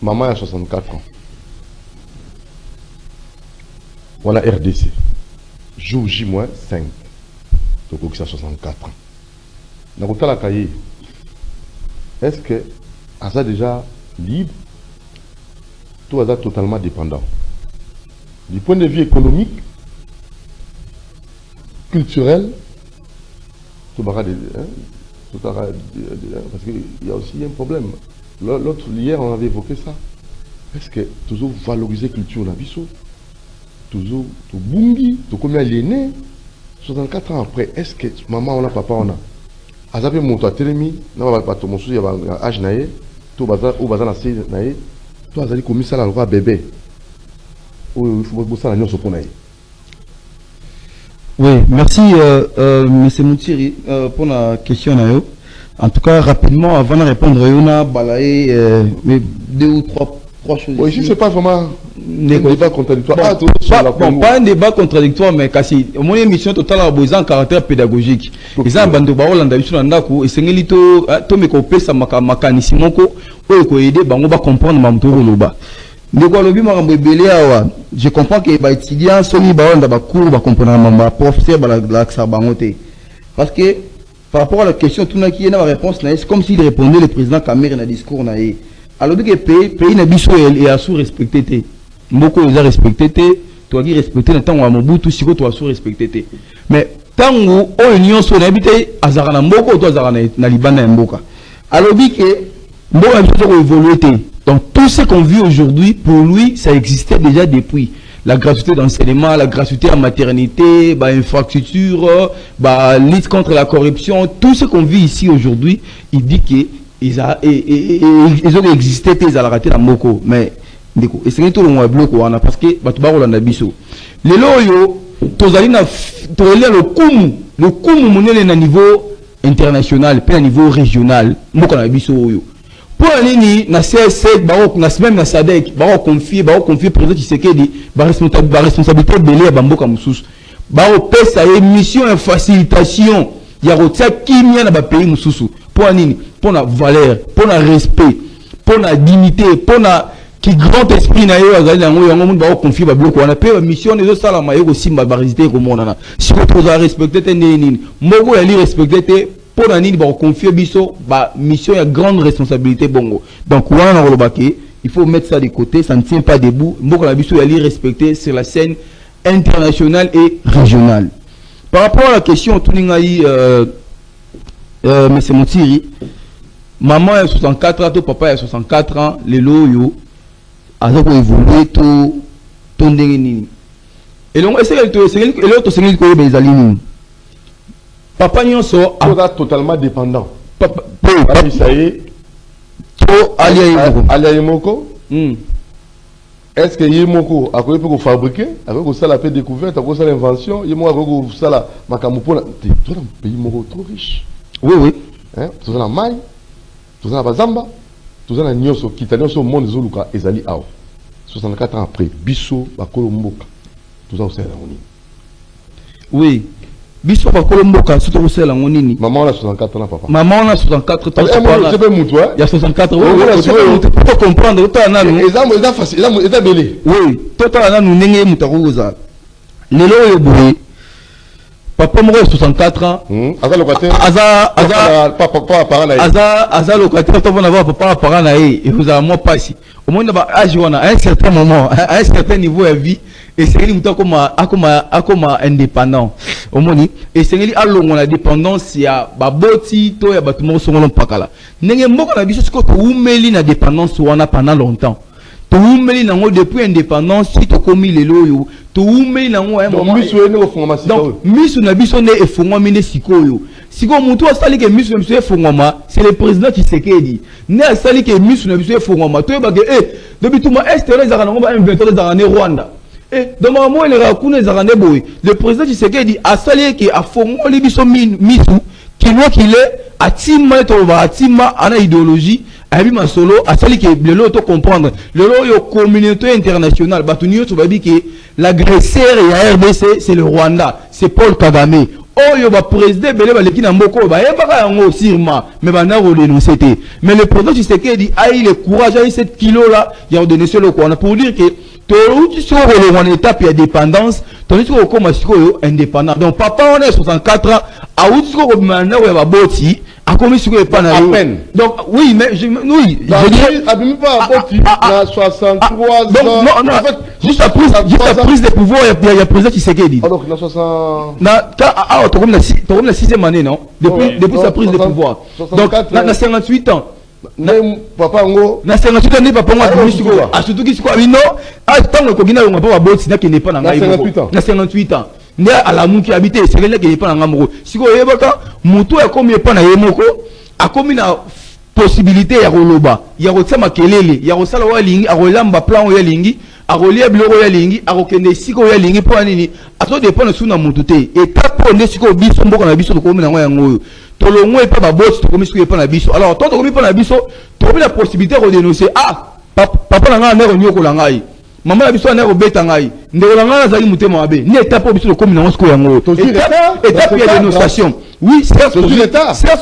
maman a 64 ans. On a RDC. Jour J-5. Donc, ça 64 ans. Dans le cahier, est-ce que ça déjà libre, tout ça totalement dépendant? Du point de vue économique, culturel, tout parce qu'il y a aussi un problème. L'autre, hier, on avait évoqué ça. Est-ce que toujours valoriser la culture dans Bissau, toujours tout bungi, tout comme aliéné, 64 ans après, est-ce que maman on a, papa on a? Azabe monto a télémi, n'a pas tout mon souci, il y a un âge naïe, tout bazar, ou bazar naïe, naïe, tout azali commis ça la loi bébé. Ou il faut bosser la nuit sur pour naïe. Oui, merci M. Moutiri pour la question. En tout cas, rapidement, avant de répondre, on a balayé deux ou trois choses. Oui, ici, ce n'est pas vraiment un débat contradictoire. Pas un débat contradictoire, mais kasi, mon émission totale a besoin de caractère pédagogique. Les gens qui ont et c'est un lito, tout me copie ça mécanisme ko aider bango ba comprendre mamtoro loba. Je comprends que les étudiants sont mis dans cours, comprendre professeur parce que par rapport à la question, tout le monde qui a une réponse, c'est comme s'il répondait le président Cameroun dans le discours. Alors que le pays n'a pas sous respecté. Beaucoup les a respecté, toi qui respecté le temps où Mobutu, si tu as sous respecté. Mais tant où l'Union soit habité, Azarana Mboko, toi Azarana na Liban na Mboka. Alors que Mboko a évolué. Donc tout ce qu'on vit aujourd'hui, pour lui, ça existait déjà depuis. La gratuité d'enseignement, la gratuité en maternité, infrastructure, lutte contre la corruption, tout ce qu'on vit ici aujourd'hui, il dit qu'ils ont existé, ils ont raté la moko. Mais, et c'est tout le monde bloc, parce que, les loyaux, le coup monnaie à niveau international, puis à niveau régional, moko na biso. Pour aller na CSC, même na SADC, confier président Tshisekedi, responsabilité belé à Bamboka Moussous. Pesa mission et facilitation, il y a rotia qui mien na pays Moussous. Pour aller pour la valeur, pour le respect, pour la dignité, pour la qui grand esprit na yo azali nango yango monde ba confier ba bloc on a peur mission les autres sala mayo aussi ba résister ko monana. Si vous trouvez respecter te nini, moko ya li respecter pour la nini ba confier biso ba mission ya grande responsabilité bongo. Donc wana rolobaki, il faut mettre ça de côté, ça ne tient pas debout. Moko la biso ya li respecter sur la scène internationale et régionale. Par rapport à la question tuningai M. Moutiri, maman a 64 ans, papa a 64 ans, les loyo a évolué tout nini. Et donc est-ce que l'autre c'est que les alignes papa nyonso a totalement dépendant. Papa ça y est. Aliaimoko. Est-ce que Yemoko a quoi pour fabriquer avec ça la découverte, avec ça l'invention, Yemoko avec ça la makamupona, tout un pays moko trop riche. Oui oui. Hein, tout ça la maille, tout ça la bazamba, tout ça la nyonso kitalion so monde zoluka ezali aw. 64 ans après, biso bakolo mboka. Tout ça c'est la ngoni. Oui. Biso bakolo mboka surtout c'est la ngoni. Maman a 64 ans papa. Maman a 64 ans. C'est pas mutu hein. Il y a 64 ans. Pour comprendre tout na nous. Ils facile, ils ont belé. Oui, tout na nous nenge mutaruza. Lelo yeboye. Papa moko 64 ans. Aza locataire. Aza locataire, tu vas avoir papa parent na et vous avez moi pas ici. Au moins à un certain moment, à un certain niveau de vie, et c'est lui comme indépendant. Au moins et c'est lui allons la dépendance ya baboti to ya batumo songolo pakala. Nenge moko na biso ko umeli na dépendance wana pendant longtemps. To umeli nango depuis indépendance si to komi lelo yo. To umeli nango un moment. Donc misu na biso ne efungwa mine sikoyo. Siko mutu asali ke misu na biso efungwa, c'est le président Tshisekedi. Ne asali ke misu na biso efungwa. To ba ke depuis tout ma estere za kanango ba inventeur za ne Rwanda. Donc moi il rakune za ne boy. Le président Tshisekedi asali ke afungwa li biso misu qui voit qu'il est atima to ba atima ana idéologie. Abi masolo asali ke lelo to comprendre lelo yo communauté internationale batunio to babi ke l'agresseur ya RDC c'est le Rwanda, c'est Paul Kagame. oyo ba président belé ba leki na mboko ba yebaka yango sirma mais ba na ko dénoncer té mais le président Tshisekedi a eu le courage a eu 7 kilos là il a dénoncé le quoi pour dire que tu sur le étape de dépendance tandis que comme siko indépendant donc papa on est 64 ans a outi ko maintenant ouais ba boti a commis sur le pana donc oui mais oui je dirais abimi pas boti na 63 ans non en fait juste la prise de pouvoir il y a président Tshisekedi alors na 60 na to comme la 6e année non depuis sa prise de pouvoir donc na 58 ans papa ngo na 58 ans papa ngo a surtout qui quoi non a tant ko gina ngo papa boti na qui n'est pas na ngai na 58 ans ne ala muki habité c'est quelqu'un qui n'est pas na ngamoko siko yebaka mutu a comme pas na yemoko a comme na possibilité ya koloba ya kotsama kelele ya kosala wa lingi a kolamba plan ya lingi a kolia biloko ya lingi a kokende siko ya lingi po nini ato dépend suna mutu te étape on est siko biso mboka na biso ko mina ngo yango tolongo e pa ba boss to komi siko e pa na biso alors to komi pa na biso to la possibilité de dénoncer papa na nga na nyoko la ngai maman na biso na ko beta ngai ndeko la nga zali mutema mabe ni étape biso ko mina ngo siko yango étape ya dénonciation oui certes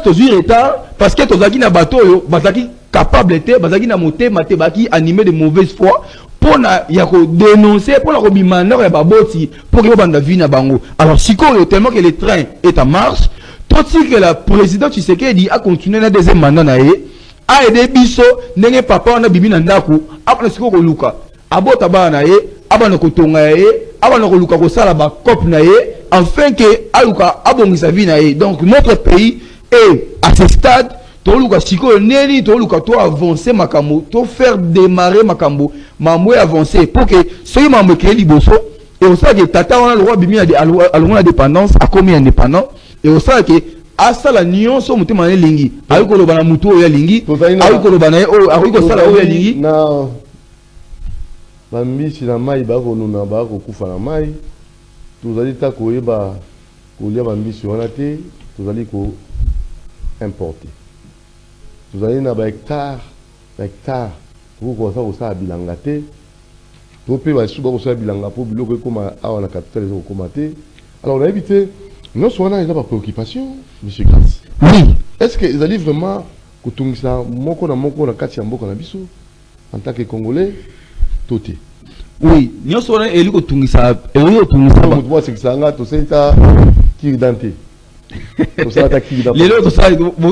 toujours retard parce que tozaki na bato yo bazaki capable te bazaki na motema te baki animé de mauvaise foi pour na ya ko dénoncer pour la robimana ya baboti pour que banda vie na bango alors sikoyo tellement que le train est en marche tout que la président Tshisekedi a continué na deuxième mandat na ye a aidé biso ndenge papa na bibi na ndaku apna siko ko luka abota ba na ye abana ko tonga ye abana ko luka ko sala ba cop na ye afin que aluka abongisa vie na ye donc notre pays est à ce stade toluka siko neni toluka to avancer makambo to faire démarrer makambo mambo avancer pour que soki mambo ke liboso et au ça que tata on a le roi bimi a la dépendance a commis indépendant et au ça que asa la nyonso mutema ne lingi ayiko loba na mutu ya lingi ayiko loba na ayiko sala ya lingi na bambi na mai ba ko nuna ba ko kufa na mai tozali ta ko yeba ko lia bambi wana te tozali ko importer tozali na ba hectare ko ça ko sa bilanga te to pe ba suba ko sa bilanga po biloko ekoma awa na capitale ko komate alors on a évité non soit là il n'a pas préoccupation monsieur Grasse oui est-ce que ils allaient vraiment kutungisa moko na kati ya mboka na biso en tant que congolais toté oui non soit là il kutungisa ba moi c'est que ça nga to senta qui dante lelo to ça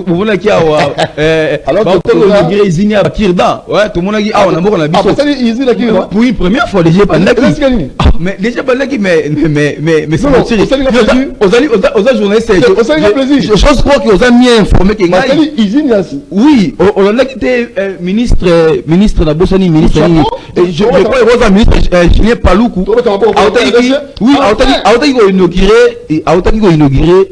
mona ki awa alors to le grésini à Kirdan ouais to mona ki awa na mboka na biso ça ici la Kirdan pour une première fois déjà pendant mais déjà pendant qui mais c'est pas sûr aux journalistes je crois que aux a mieux informé que ngai oui on a quitté ministre na bosani ministre je crois aux ministre Julien Paluku oui autaki ko inaugurer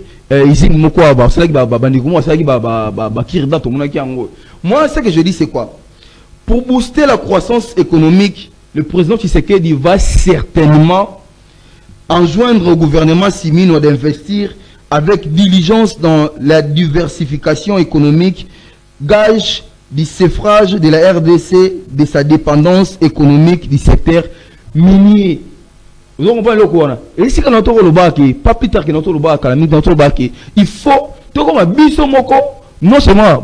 ici moko ba c'est là ba bandiko moi c'est là ba kirda to mona ki yango moi ce que je dis c'est quoi pour booster la croissance économique le président Tshisekedi va certainement enjoindre au gouvernement simino d'investir avec diligence dans la diversification économique gage du sevrage de la RDC de sa dépendance économique du secteur minier. Vous comprenez le quoi? Et si quand on a pas plus tard que notre il faut tout comme un biso moko non seulement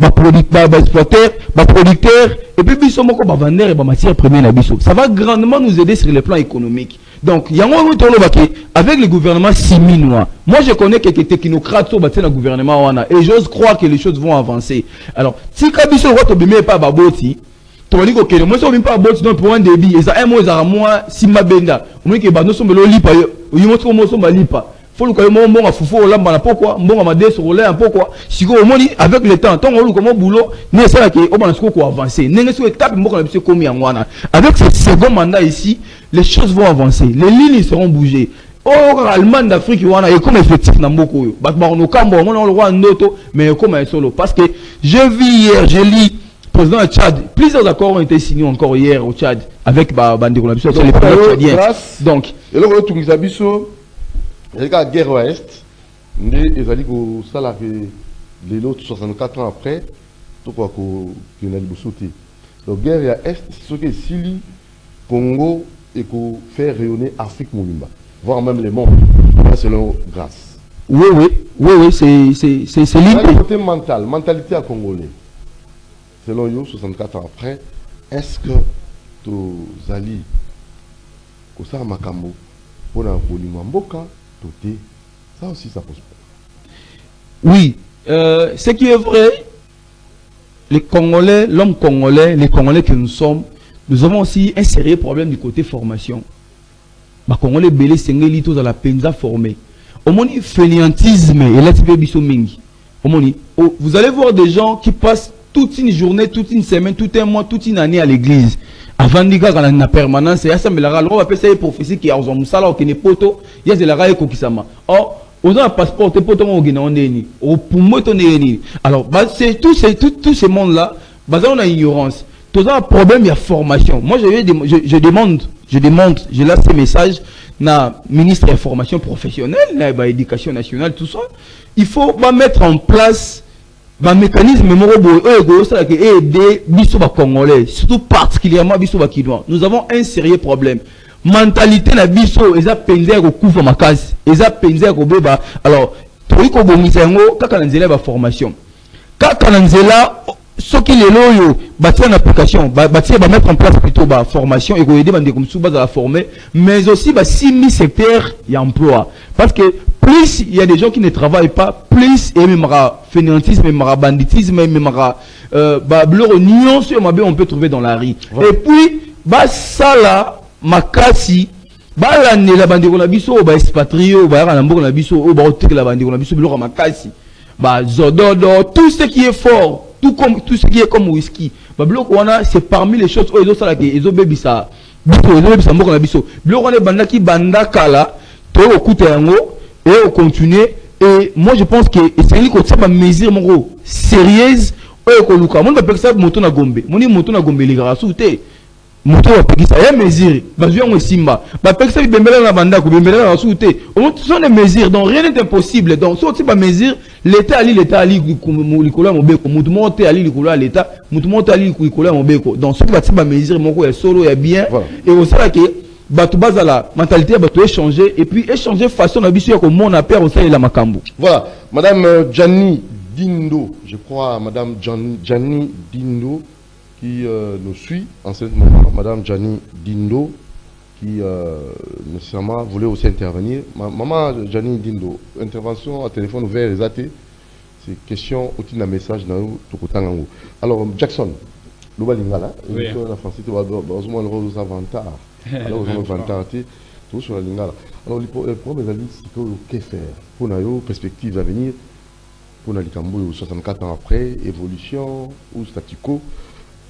exploiteur, producteur et puis biso moko vendeur et matière première na biso. Ça va grandement nous aider sur le plan économique. Donc il y a un avec le gouvernement siminois. Moi je connais quelques technocrates sur le gouvernement et j'ose croire que les choses vont avancer. Alors si kabiso roto bimé pas baboti toli ko kene moi so même pas boti donc pour un débit et ça un mois à moi simba benda on que ba no so mbelo lipa yo mo so mo so lipa faut le mo mbonga fufu olamba na pourquoi mbonga madeso olé pourquoi siko omoni avec le temps tant on comme boulot ne ça que on bana ko avancer nenge so étape mboko na biso komi yangwana avec ce second mandat ici les choses vont avancer les lignes seront bougées. Oh, Allemagne d'Afrique, et comme effectif dans beaucoup. On a le roi Noto, mais comme un solo. Parce que je vis hier, je lis, président du Tchad, plusieurs accords ont été signés encore hier au Tchad avec Bandeko Nabiso, c'est les premiers Tchadiens. Donc, et là, on a tout mis à Bisso, il y a la guerre à l'Est, mais ils ont dit que ça, les autres 64 ans après, tout quoi qu'il y a le sauté. Donc, guerre à l'Est, c'est ce que Sili, Congo, et qu'on fait rayonner Afrique Moulumba. Voire même les mondes, selon Grasse. Oui, c'est Le l'idée. côté mental, mentalité à Congolais. Selon vous, 64 ans après, est-ce que tu alliés au Makambo pour un Mboka, ça aussi ça pose problème. Oui, ce qui est vrai, les Congolais, l'homme congolais, les Congolais que nous sommes, nous avons aussi un sérieux problème du côté formation. Les Congolais belé sengeli tous à la penza formée. Au moins, fainéantisme et mingi. Vous allez voir des gens qui passent toute une journée, toute une semaine, tout un mois, toute une année à l'église. Avant de faire la permanence, il y a on va appeler ça prophétie qui a un musala ou qui n'est poto, il y a de la raille kokisama. Or, on a un passeport, t'es poto au Guinée, on est ni. Au poumon, on est ni. Alors, c'est tout ce monde-là, basé on a ignorance. Tout ça, un problème, il y a formation. Moi, je demande, je laisse ces messages na ministre de la formation professionnelle, na éducation nationale, tout ça. Il faut mettre en place un mécanisme aider biso ba congolais, surtout particulièrement biso ba kinois. Nous avons un sérieux problème. Mentalité na biso eza penzer ko kufa makasi, eza penzer ko beba. Alors, toi ko bomisa ngo kaka na nzela ba formation. Kaka na nzela ce qui est là, bâtir une application, mettre en place plutôt la formation et aider les gens à la former, mais aussi 6 000 secteurs d'emploi. Parce que plus il y a des gens qui ne travaillent pas, plus il y a fainéantisme, il y a banditisme, il y a on peut trouver dans la rue. Ouais. Et puis, ça là, makasi, la bande de la biso, expatrié, la biso, la bande de la biso, makasi, zododo, tout ce qui est fort. Tout ce qui est comme whisky. C'est parmi les choses où ils ont ça qui ils ont bébi ça. Et continuer. Et moi je pense que c'est une mesure sérieuse. Moto apekisa ya mesure bazwa ngo simba ba pekisa bembela na banda ko bembela na souté on sont des mesures donc rien n'est impossible donc so ti ba mesure l'état ali likolo mobeko mutu monte ali likolo l'état mutu monte ali likolo mobeko donc so ti ba mesure moko ya solo ya bien voilà. Et au sala que batu bazala mentalité batu échanger et puis échanger façon na biso ya ko mona père au sala la makambo. Voilà, madame Gianni Dindo, je crois madame Gianni Dindo qui nous suit en ce moment, Madame Gianni Dindo, qui nécessairement voulait aussi intervenir. Maman Gianni Dindo, intervention à téléphone ouvert, les athées, c'est question, outil d'un message dans nous. Alors, Jackson, l'Ouba Lingala, la France, tu vas heureusement le rose avantage. Alors, vous avez avantage, tout sur la Lingala. Alors, le problème, c'est que faire pour nos perspectives à venir, pour nous, 64 ans après, évolution ou statu quo.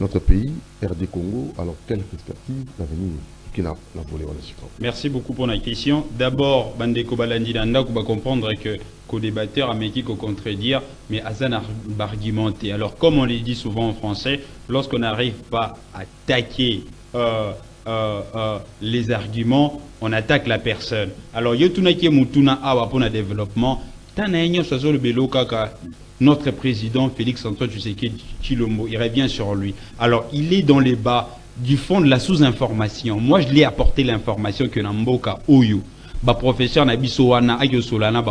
Notre pays, RD Congo, alors quelle perspective d'avenir qui n'a volé au support? Merci beaucoup pour la question. D'abord, Bandeko Balandi Landa, on va comprendre que co-débatteur a mis qu'au contredire, mais Azan a argumenté. Alors, comme on le dit souvent en français, lorsqu'on n'arrive pas à attaquer les arguments, on attaque la personne. Alors, Yotunaki Mutuna Awa pour le développement, Tanaïnyo Sazo le Belo Kaka. Notre président Félix-Antoine Tshisekedi Tshilombo, il revient sur lui. Alors, il est dans les bas du fond de la sous-information. Moi, je l'ai apporté l'information que Namboka Oyo, professeur Nabiso Wana Ayo Solana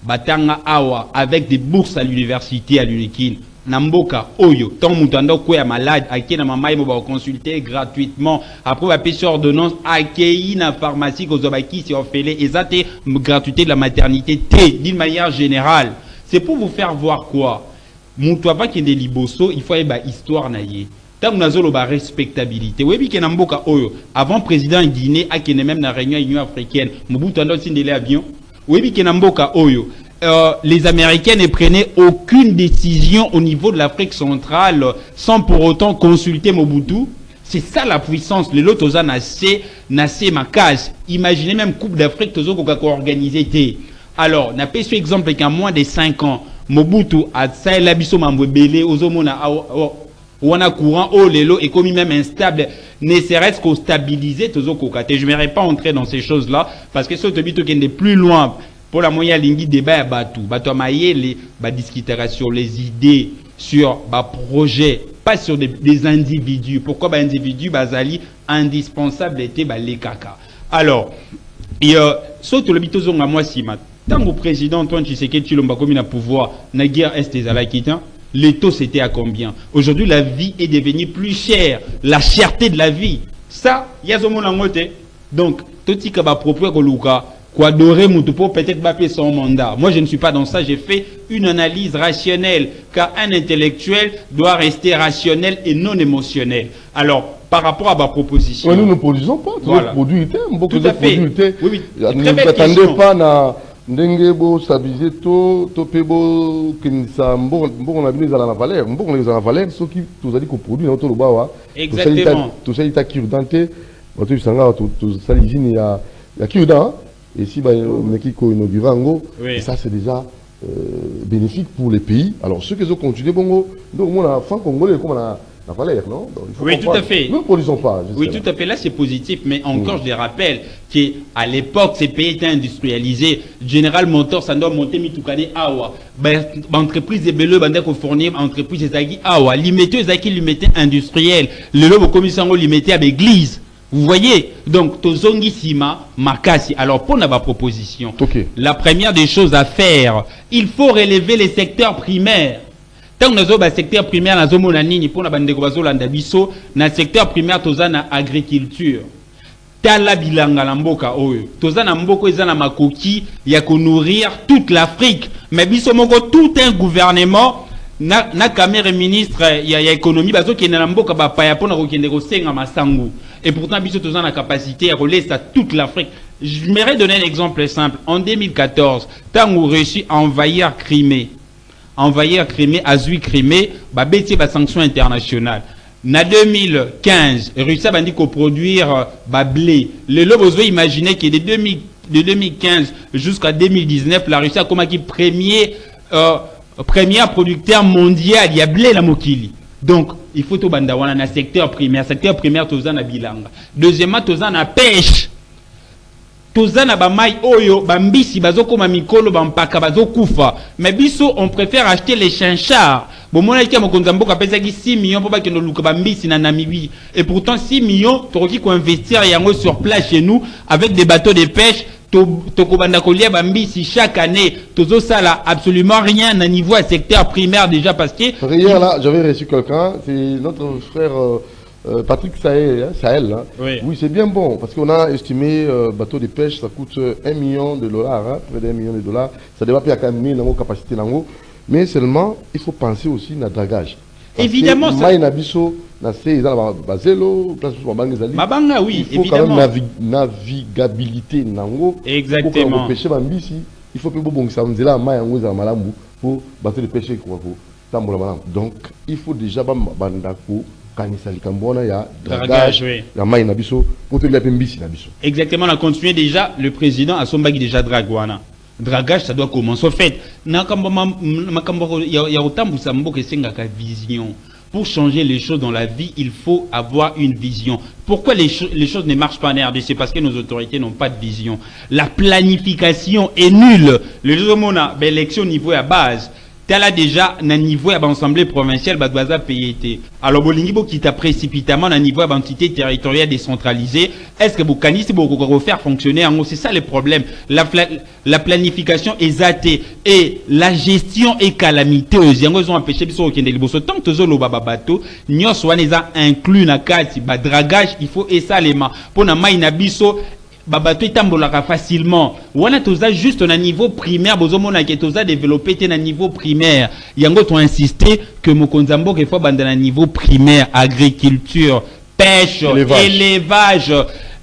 Batanga Awa, avec des bourses à l'université à l'UNIKIN. Namboka Oyo, tant Moutando Kouya malade, Ake na mama va consulter gratuitement. Après, va payer sur ordonnance, Ake na pharmacie, Kozobaki, si on fait les gratuité de la maternité, d'une manière générale. C'est pour vous faire voir quoi? Moutouaba qui est des liboso, il faut y avoir histoire naïe. Tant que nous avons respectabilité. Oui, bien Namboka Oyo, avant président Guinée, à qui même dans la réunion Union africaine, Mobutu a signé les avions. Oui, bien Namboka Oyo, les Américains ne prenaient aucune décision au niveau de l'Afrique centrale sans pour autant consulter Mobutu. C'est ça la puissance. Les lots ont nassé ma case. Imaginez même Coupe d'Afrique, tous ont organisé. Alors, n'a pas ce exemple qu'en moins de 5 ans, Mobutu a saï l'abisso mambouébélé, ozomona wana courant, oh lelo, et comme même instable, ne serait-ce qu'au stabiliser, tozo kokate. Je ne vais pas entrer dans ces choses-là, parce que ce qui est plus loin, pour la moyenne lingui débat à Batou. Batou maïe, les discutera sur les idées, sur projets, pas sur des individus. Pourquoi individus, bazali, indispensable était les caca. Alors, Et surtout le bito zonga moi si tant que président Antoine Tshisekedi Tshilombo comme il a pouvoir na guerre est des alakitan, les taux c'était à combien? Aujourd'hui la vie est devenue plus chère, la cherté de la vie. Ça, il y a mon côté. Donc tout ce qui va propos que Luka quoi dorer pour peut-être bapper son mandat. Moi je ne suis pas dans ça, j'ai fait une analyse rationnelle car un intellectuel doit rester rationnel et non émotionnel. Alors par rapport à ma proposition. Ouais, nous ne produisons pas. Voilà. Produits Tout à fait. Oui, ne t'attendez pas à Ndengebo, Sabizeto, Topebo, Kenisa, on a mis à la valeur. On a la valeur, ceux qui nous a dit qu'on produit dans le bas. Exactement. Tout ça, il t'a cure dante. Tu sens tout ça, l'usine, il y a cure dent. Et si, on a qui inaugure Ango, et ça, c'est déjà bénéfique pour les pays. Alors, ceux qui ont continué, bon, donc, on a fait Congolais, comme on a. Non, oui, tout à fait. Nous ne produisons pas. Oui, tout à fait. Là, c'est positif. Mais encore, je les rappelle qu'à l'époque, ces pays étaient industrialisés. General Motors, ça doit monter Mitoukane Awa. Entreprise de Beleu, Bandeko fournir, entreprise de Zagi Awa. Limité, Zaki, limité industriel. Le lobo commission limité avec l'église. Vous voyez? Donc, Tozongi Sima, Makasi. Alors, pour ma proposition, la première des choses à faire, il faut relever les secteurs primaires. Tant que nous avons secteur primaire, nous avons le secteur primaire, nous avons l'agriculture. Tala bilanga la mboka oyo. Toza na mboko eza na makoki ya ko nourrir toute l'Afrique. Mais biso moko tout un gouvernement na caméra ministre ya économie bazo ki na mboka ba pa ya pona ko kende ko senga masangu. Et pourtant biso toza na capacité à relayer à toute l'Afrique. Je m'aimerais donner un exemple simple. En 2014, tant on réussit à envahir Crimée. Envahir Crimée, Azui Crimée, bah bêtier bah sanction internationale. En 2015, Russie a dit qu'on produire blé. Le lot vous imaginez que de 2015 jusqu'à 2019, la Russie a comme qui premier producteur mondial, il y a blé la mokili. Donc il faut tout bandawana na secteur primaire toza na bilanga. Deuxièmement toza na pêche. Tozana ba mai oyo bambisi bazokoma mikolo bampaka bazokufa, mais biso on préfère acheter les chinchards. Bon mona ki mokonza mboka pesa ki 6 millions pour ba kendo luka bambisi na Namibie, et pourtant 6 millions toroki ko investir yango sur place chez nous avec des bateaux de pêche. Tokobanda kolia bambisi chaque année tozo sala absolument rien à niveau à secteur primaire déjà parce que hier là j'avais reçu quelqu'un, c'est notre frère Patrick Sahel, hein. Oui, c'est bien bon, parce qu'on a estimé bateau de pêche, ça coûte $1 million, hein, près d'$1 million. Ça dépasse à 4 000 dans capacité, mais seulement, il faut penser aussi à dragage. Évidemment, ça... il faut quand même navigabilité. Exactement. Pour pêcher, il faut que pour bateau de pêche. Donc, il faut déjà exactement, on a continué déjà, le président a son bagage déjà dragouana. Dragage, ça doit commencer. En fait, vision. Pour changer les choses dans la vie, il faut avoir une vision. Pourquoi les choses ne marchent pas en RDC? C'est parce que nos autorités n'ont pas de vision. La planification est nulle. Le jour où on a l'élection au niveau à base, là déjà na niveau à l'Assemblée provinciale doit payer. Alors bolingibo qui t'a précipitamment na niveau à l'entité territoriale décentralisée, est-ce que vous canissez pour refaire fonctionner en gros? C'est ça le problème. La planification est zatée et la gestion est calamiteuse. Ils ont empêché biso au Kende Liboso tant que zo baba bateau nyos waneza inclus na kati ba dragage, il faut esalema pour na mai na biso babato etambolaka facilement. Wana toza juste na niveau primaire, bozomona ke toza développé te na niveau primaire. Yango to insister que mokonzambo ke fois banda na niveau primaire, agriculture, pêche, élevage,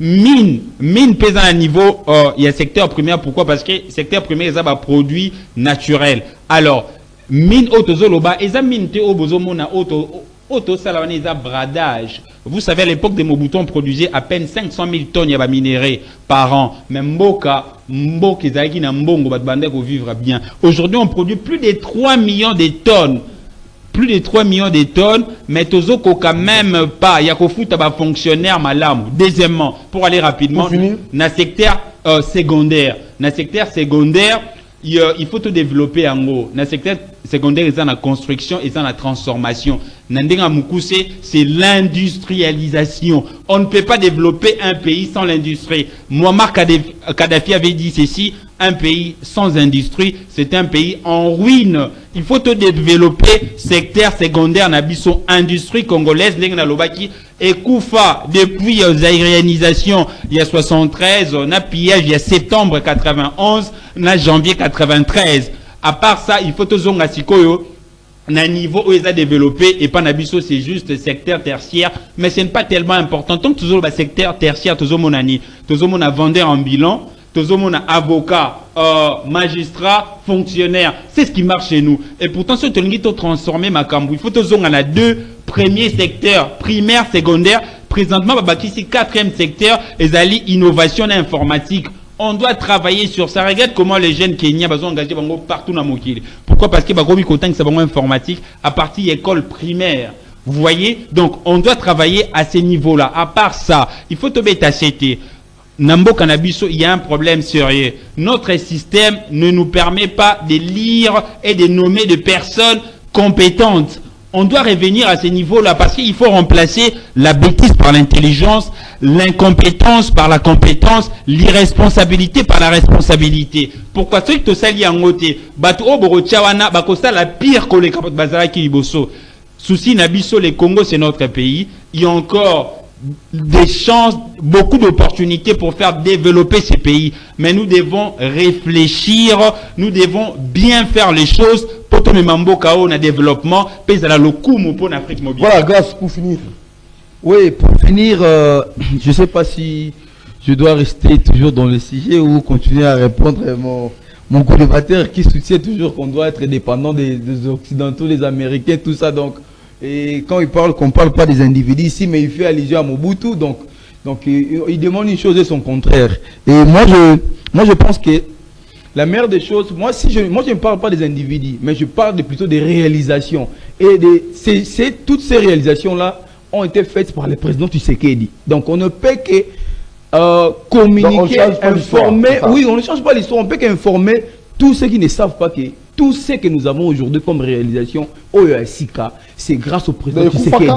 mine pesa na niveau il y a secteur primaire. Pourquoi? Parce que secteur primaire ça ba produit naturel. Alors mine otozoloba eza mine te obozomona auto salavaneza bradage. Vous savez, à l'époque de Mobutu, on produisait à peine 500 000 tonnes de minéraux par an. Mais Mboka Zaki na Mbongo, vivre bien. Aujourd'hui, on produit plus de 3 millions de tonnes. Plus de 3 millions de tonnes, mais Tozoko quand même pas. Il y a qu'au foot à fonctionnaire malam. Deuxièmement, pour aller rapidement, dans le secteur secondaire. Dans le secteur secondaire, il faut tout développer en gros. Dans le secteur secondaire, ils ont la construction, ils ont la transformation. Nandenga Mukuse, c'est l'industrialisation. On ne peut pas développer un pays sans l'industrie. Muammar Kadhafi avait dit ceci, un pays sans industrie, c'est un pays en ruine. Il faut te développer secteur secondaire, nabiso industrie congolaise, n'enga lobaki, et Koufa, depuis l'aérianisation, il y a 73, on a pillage, il y a septembre 91, on a janvier 93. À part ça, il faut te zonga sikoyo, na niveau où ils ont développé et pas nabiso c'est juste le secteur tertiaire mais ce n'est pas tellement important tant que toujours le secteur tertiaire toujours mon ani toujours mon vendeur ambulant toujours mon avocat magistrat fonctionnaire c'est ce qui marche chez nous et pourtant ce que tu transformer ma cambo il faut toujours on a deux premiers secteurs primaire secondaire présentement babaki c'est quatrième secteur et ali innovation informatique. On doit travailler sur ça. Regarde comment les jeunes Kenyans sont engagés partout dans mon pays. Pourquoi? Parce que Bagomi Kotan, c'est vraiment informatique à partir de l'école primaire. Vous voyez? Donc, on doit travailler à ces niveaux-là. À part ça, il faut te mettre à CT. Nambo Cannabiso, il y a un problème sérieux. Notre système ne nous permet pas de lire et de nommer des personnes compétentes. On doit revenir à ces niveaux-là parce qu'il faut remplacer la bêtise par l'intelligence, l'incompétence par la compétence, l'irresponsabilité par la responsabilité. Pourquoi ceux qui te salient en côté, batu oboro tchawana, bakosta la pire que les capotes bazaraki liboso. Souci nabiso, les Congo c'est notre pays. Il y a encore des chances, beaucoup d'opportunités pour faire développer ces pays. Mais nous devons réfléchir, nous devons bien faire les choses pour que le développement pèse à la locum pour l'Afrique mobile. Voilà, grâce pour finir. Oui, pour finir, je ne sais pas si je dois rester toujours dans le sujet ou continuer à répondre à mon colocataire qui soutient toujours qu'on doit être dépendant des Occidentaux, des Américains, tout ça. Donc, et quand il parle qu'on ne parle pas des individus ici, mais il fait allusion à Mobutu, donc il demande une chose et son contraire. Et moi je pense que la meilleure des choses, moi je ne parle pas des individus, mais je parle plutôt des réalisations. Et toutes ces réalisations-là ont été faites par le président Tshisekedi. Donc on ne peut que communiquer, informer. Oui, on ne change pas l'histoire, on peut qu'informer tous ceux qui ne savent pas que tout ce que nous avons aujourd'hui comme réalisation au Sika, c'est grâce au président Tshisekedi.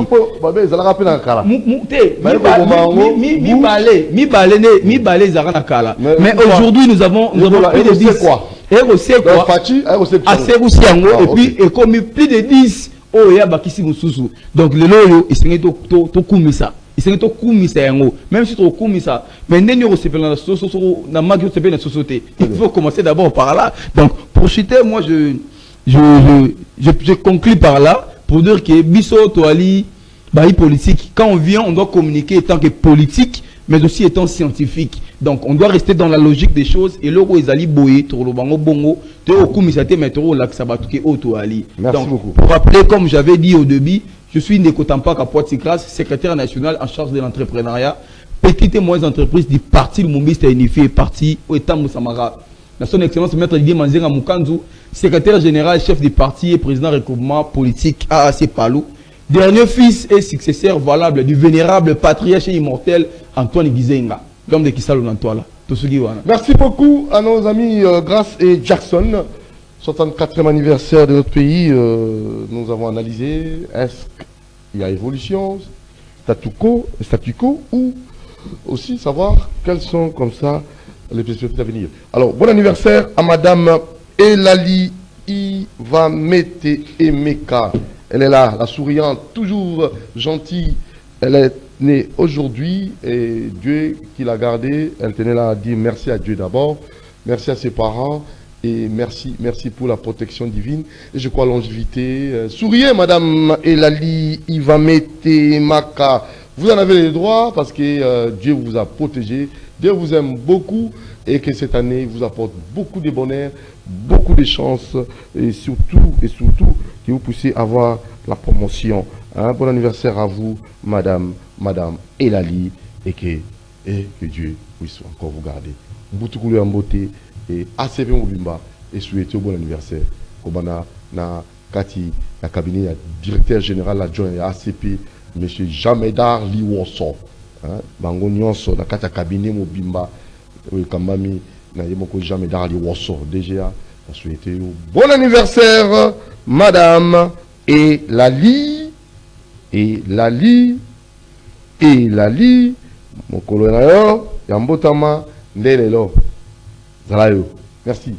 Mais aujourd'hui, nous avons plus de 10. Et puis, et comme plus de 10, donc le loyo, il s'est tout comme ça. Même si tu as ça, mais il faut commencer d'abord par là. Donc, pour chuter, moi, je conclue par là pour dire que Bisso, Toali, politique, quand on vient, on doit communiquer en tant que politique, mais aussi étant scientifique. Donc, on doit rester dans la logique des choses. Et là, ils allaient boyer, bongo, bongo, merci beaucoup. Pour rappeler, comme j'avais dit au début, je suis Ndeko Tampa Kapoatikras, secrétaire national en charge de l'entrepreneuriat, petite et moyenne entreprise du parti Lumumbiste unifié, parti Oetam Moussamara. La son excellence maître Didier Manzenga Mukanzu, secrétaire général, chef du parti et président regroupement politique AAC Palou, dernier fils et successeur valable du vénérable patriarche immortel Antoine Gizenga, l'homme de Kisalo Nantoala. Merci beaucoup à nos amis Grace et Jackson. 64e anniversaire de notre pays, nous avons analysé est-ce qu'il y a évolution, statu quo, ou aussi savoir quelles sont comme ça les perspectives d'avenir. Alors, bon anniversaire à Madame Elali Ivamete Emeka. Elle est là, la souriante, toujours gentille. Elle est née aujourd'hui et Dieu qui l'a gardée, elle tenait là à dire merci à Dieu d'abord, merci à ses parents. Et merci pour la protection divine. Et je crois longévité. Souriez, Madame Elali Ivamete Maka. Vous en avez les droits parce que Dieu vous a protégé. Dieu vous aime beaucoup et que cette année vous apporte beaucoup de bonheur, beaucoup de chance et surtout que vous puissiez avoir la promotion. Un bon anniversaire à vous, Madame Elali, et que Dieu puisse encore vous garder. Boutoukouloué en beauté. Et ACP Mobimba et souhaiter un bon anniversaire. Kobana na Kati, na cabinet directeur général adjoint ACP, M. Jamedar Liwoso. Bango Nyonso, na Kati cabinet Mobimba, Kambami, na Yemoko Jamedar Liwoso. DGA, souhaiter un bon anniversaire, Madame Elali et Lali, mon colonel, Yambotama, Nelelo. Zalayo. Merci.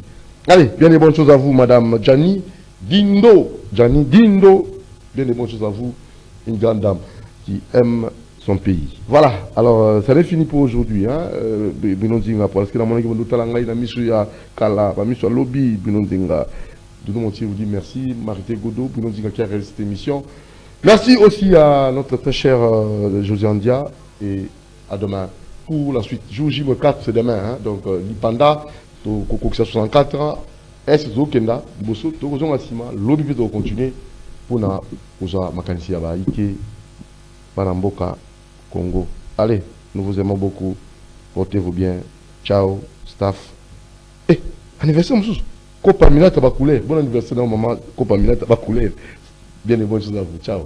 Allez, bien des bonnes choses à vous, Madame Gianni Dindo. Gianni Dindo, bien des bonnes choses à vous, une grande dame qui aime son pays. Voilà, alors ça n'est fini pour aujourd'hui. Hein? Binondinga, parce que dans mon équipe, nous avons mis à Kala, mis à Lobby, Binondinga. De nous vous dit merci, Marité Godot, Binondinga qui a réalisé cette émission. Merci aussi à notre très cher José Andia et à demain pour la suite. Jour J4, c'est demain. Hein? Donc, l'Ipanda, Coco 64 ans, S Kenda, Bosso, Torozon Asima, Lobby va continuer pour na Oza Makanisi Aba, Ike, Banamboka, Congo. Allez, nous vous aimons beaucoup. Portez-vous bien. Ciao, staff. Eh, anniversaire, monsieur. Copa Mina Tabakoulé. Bon anniversaire, maman. Copa Mina Tabakoulé. Bien et bonnes choses à vous. Ciao.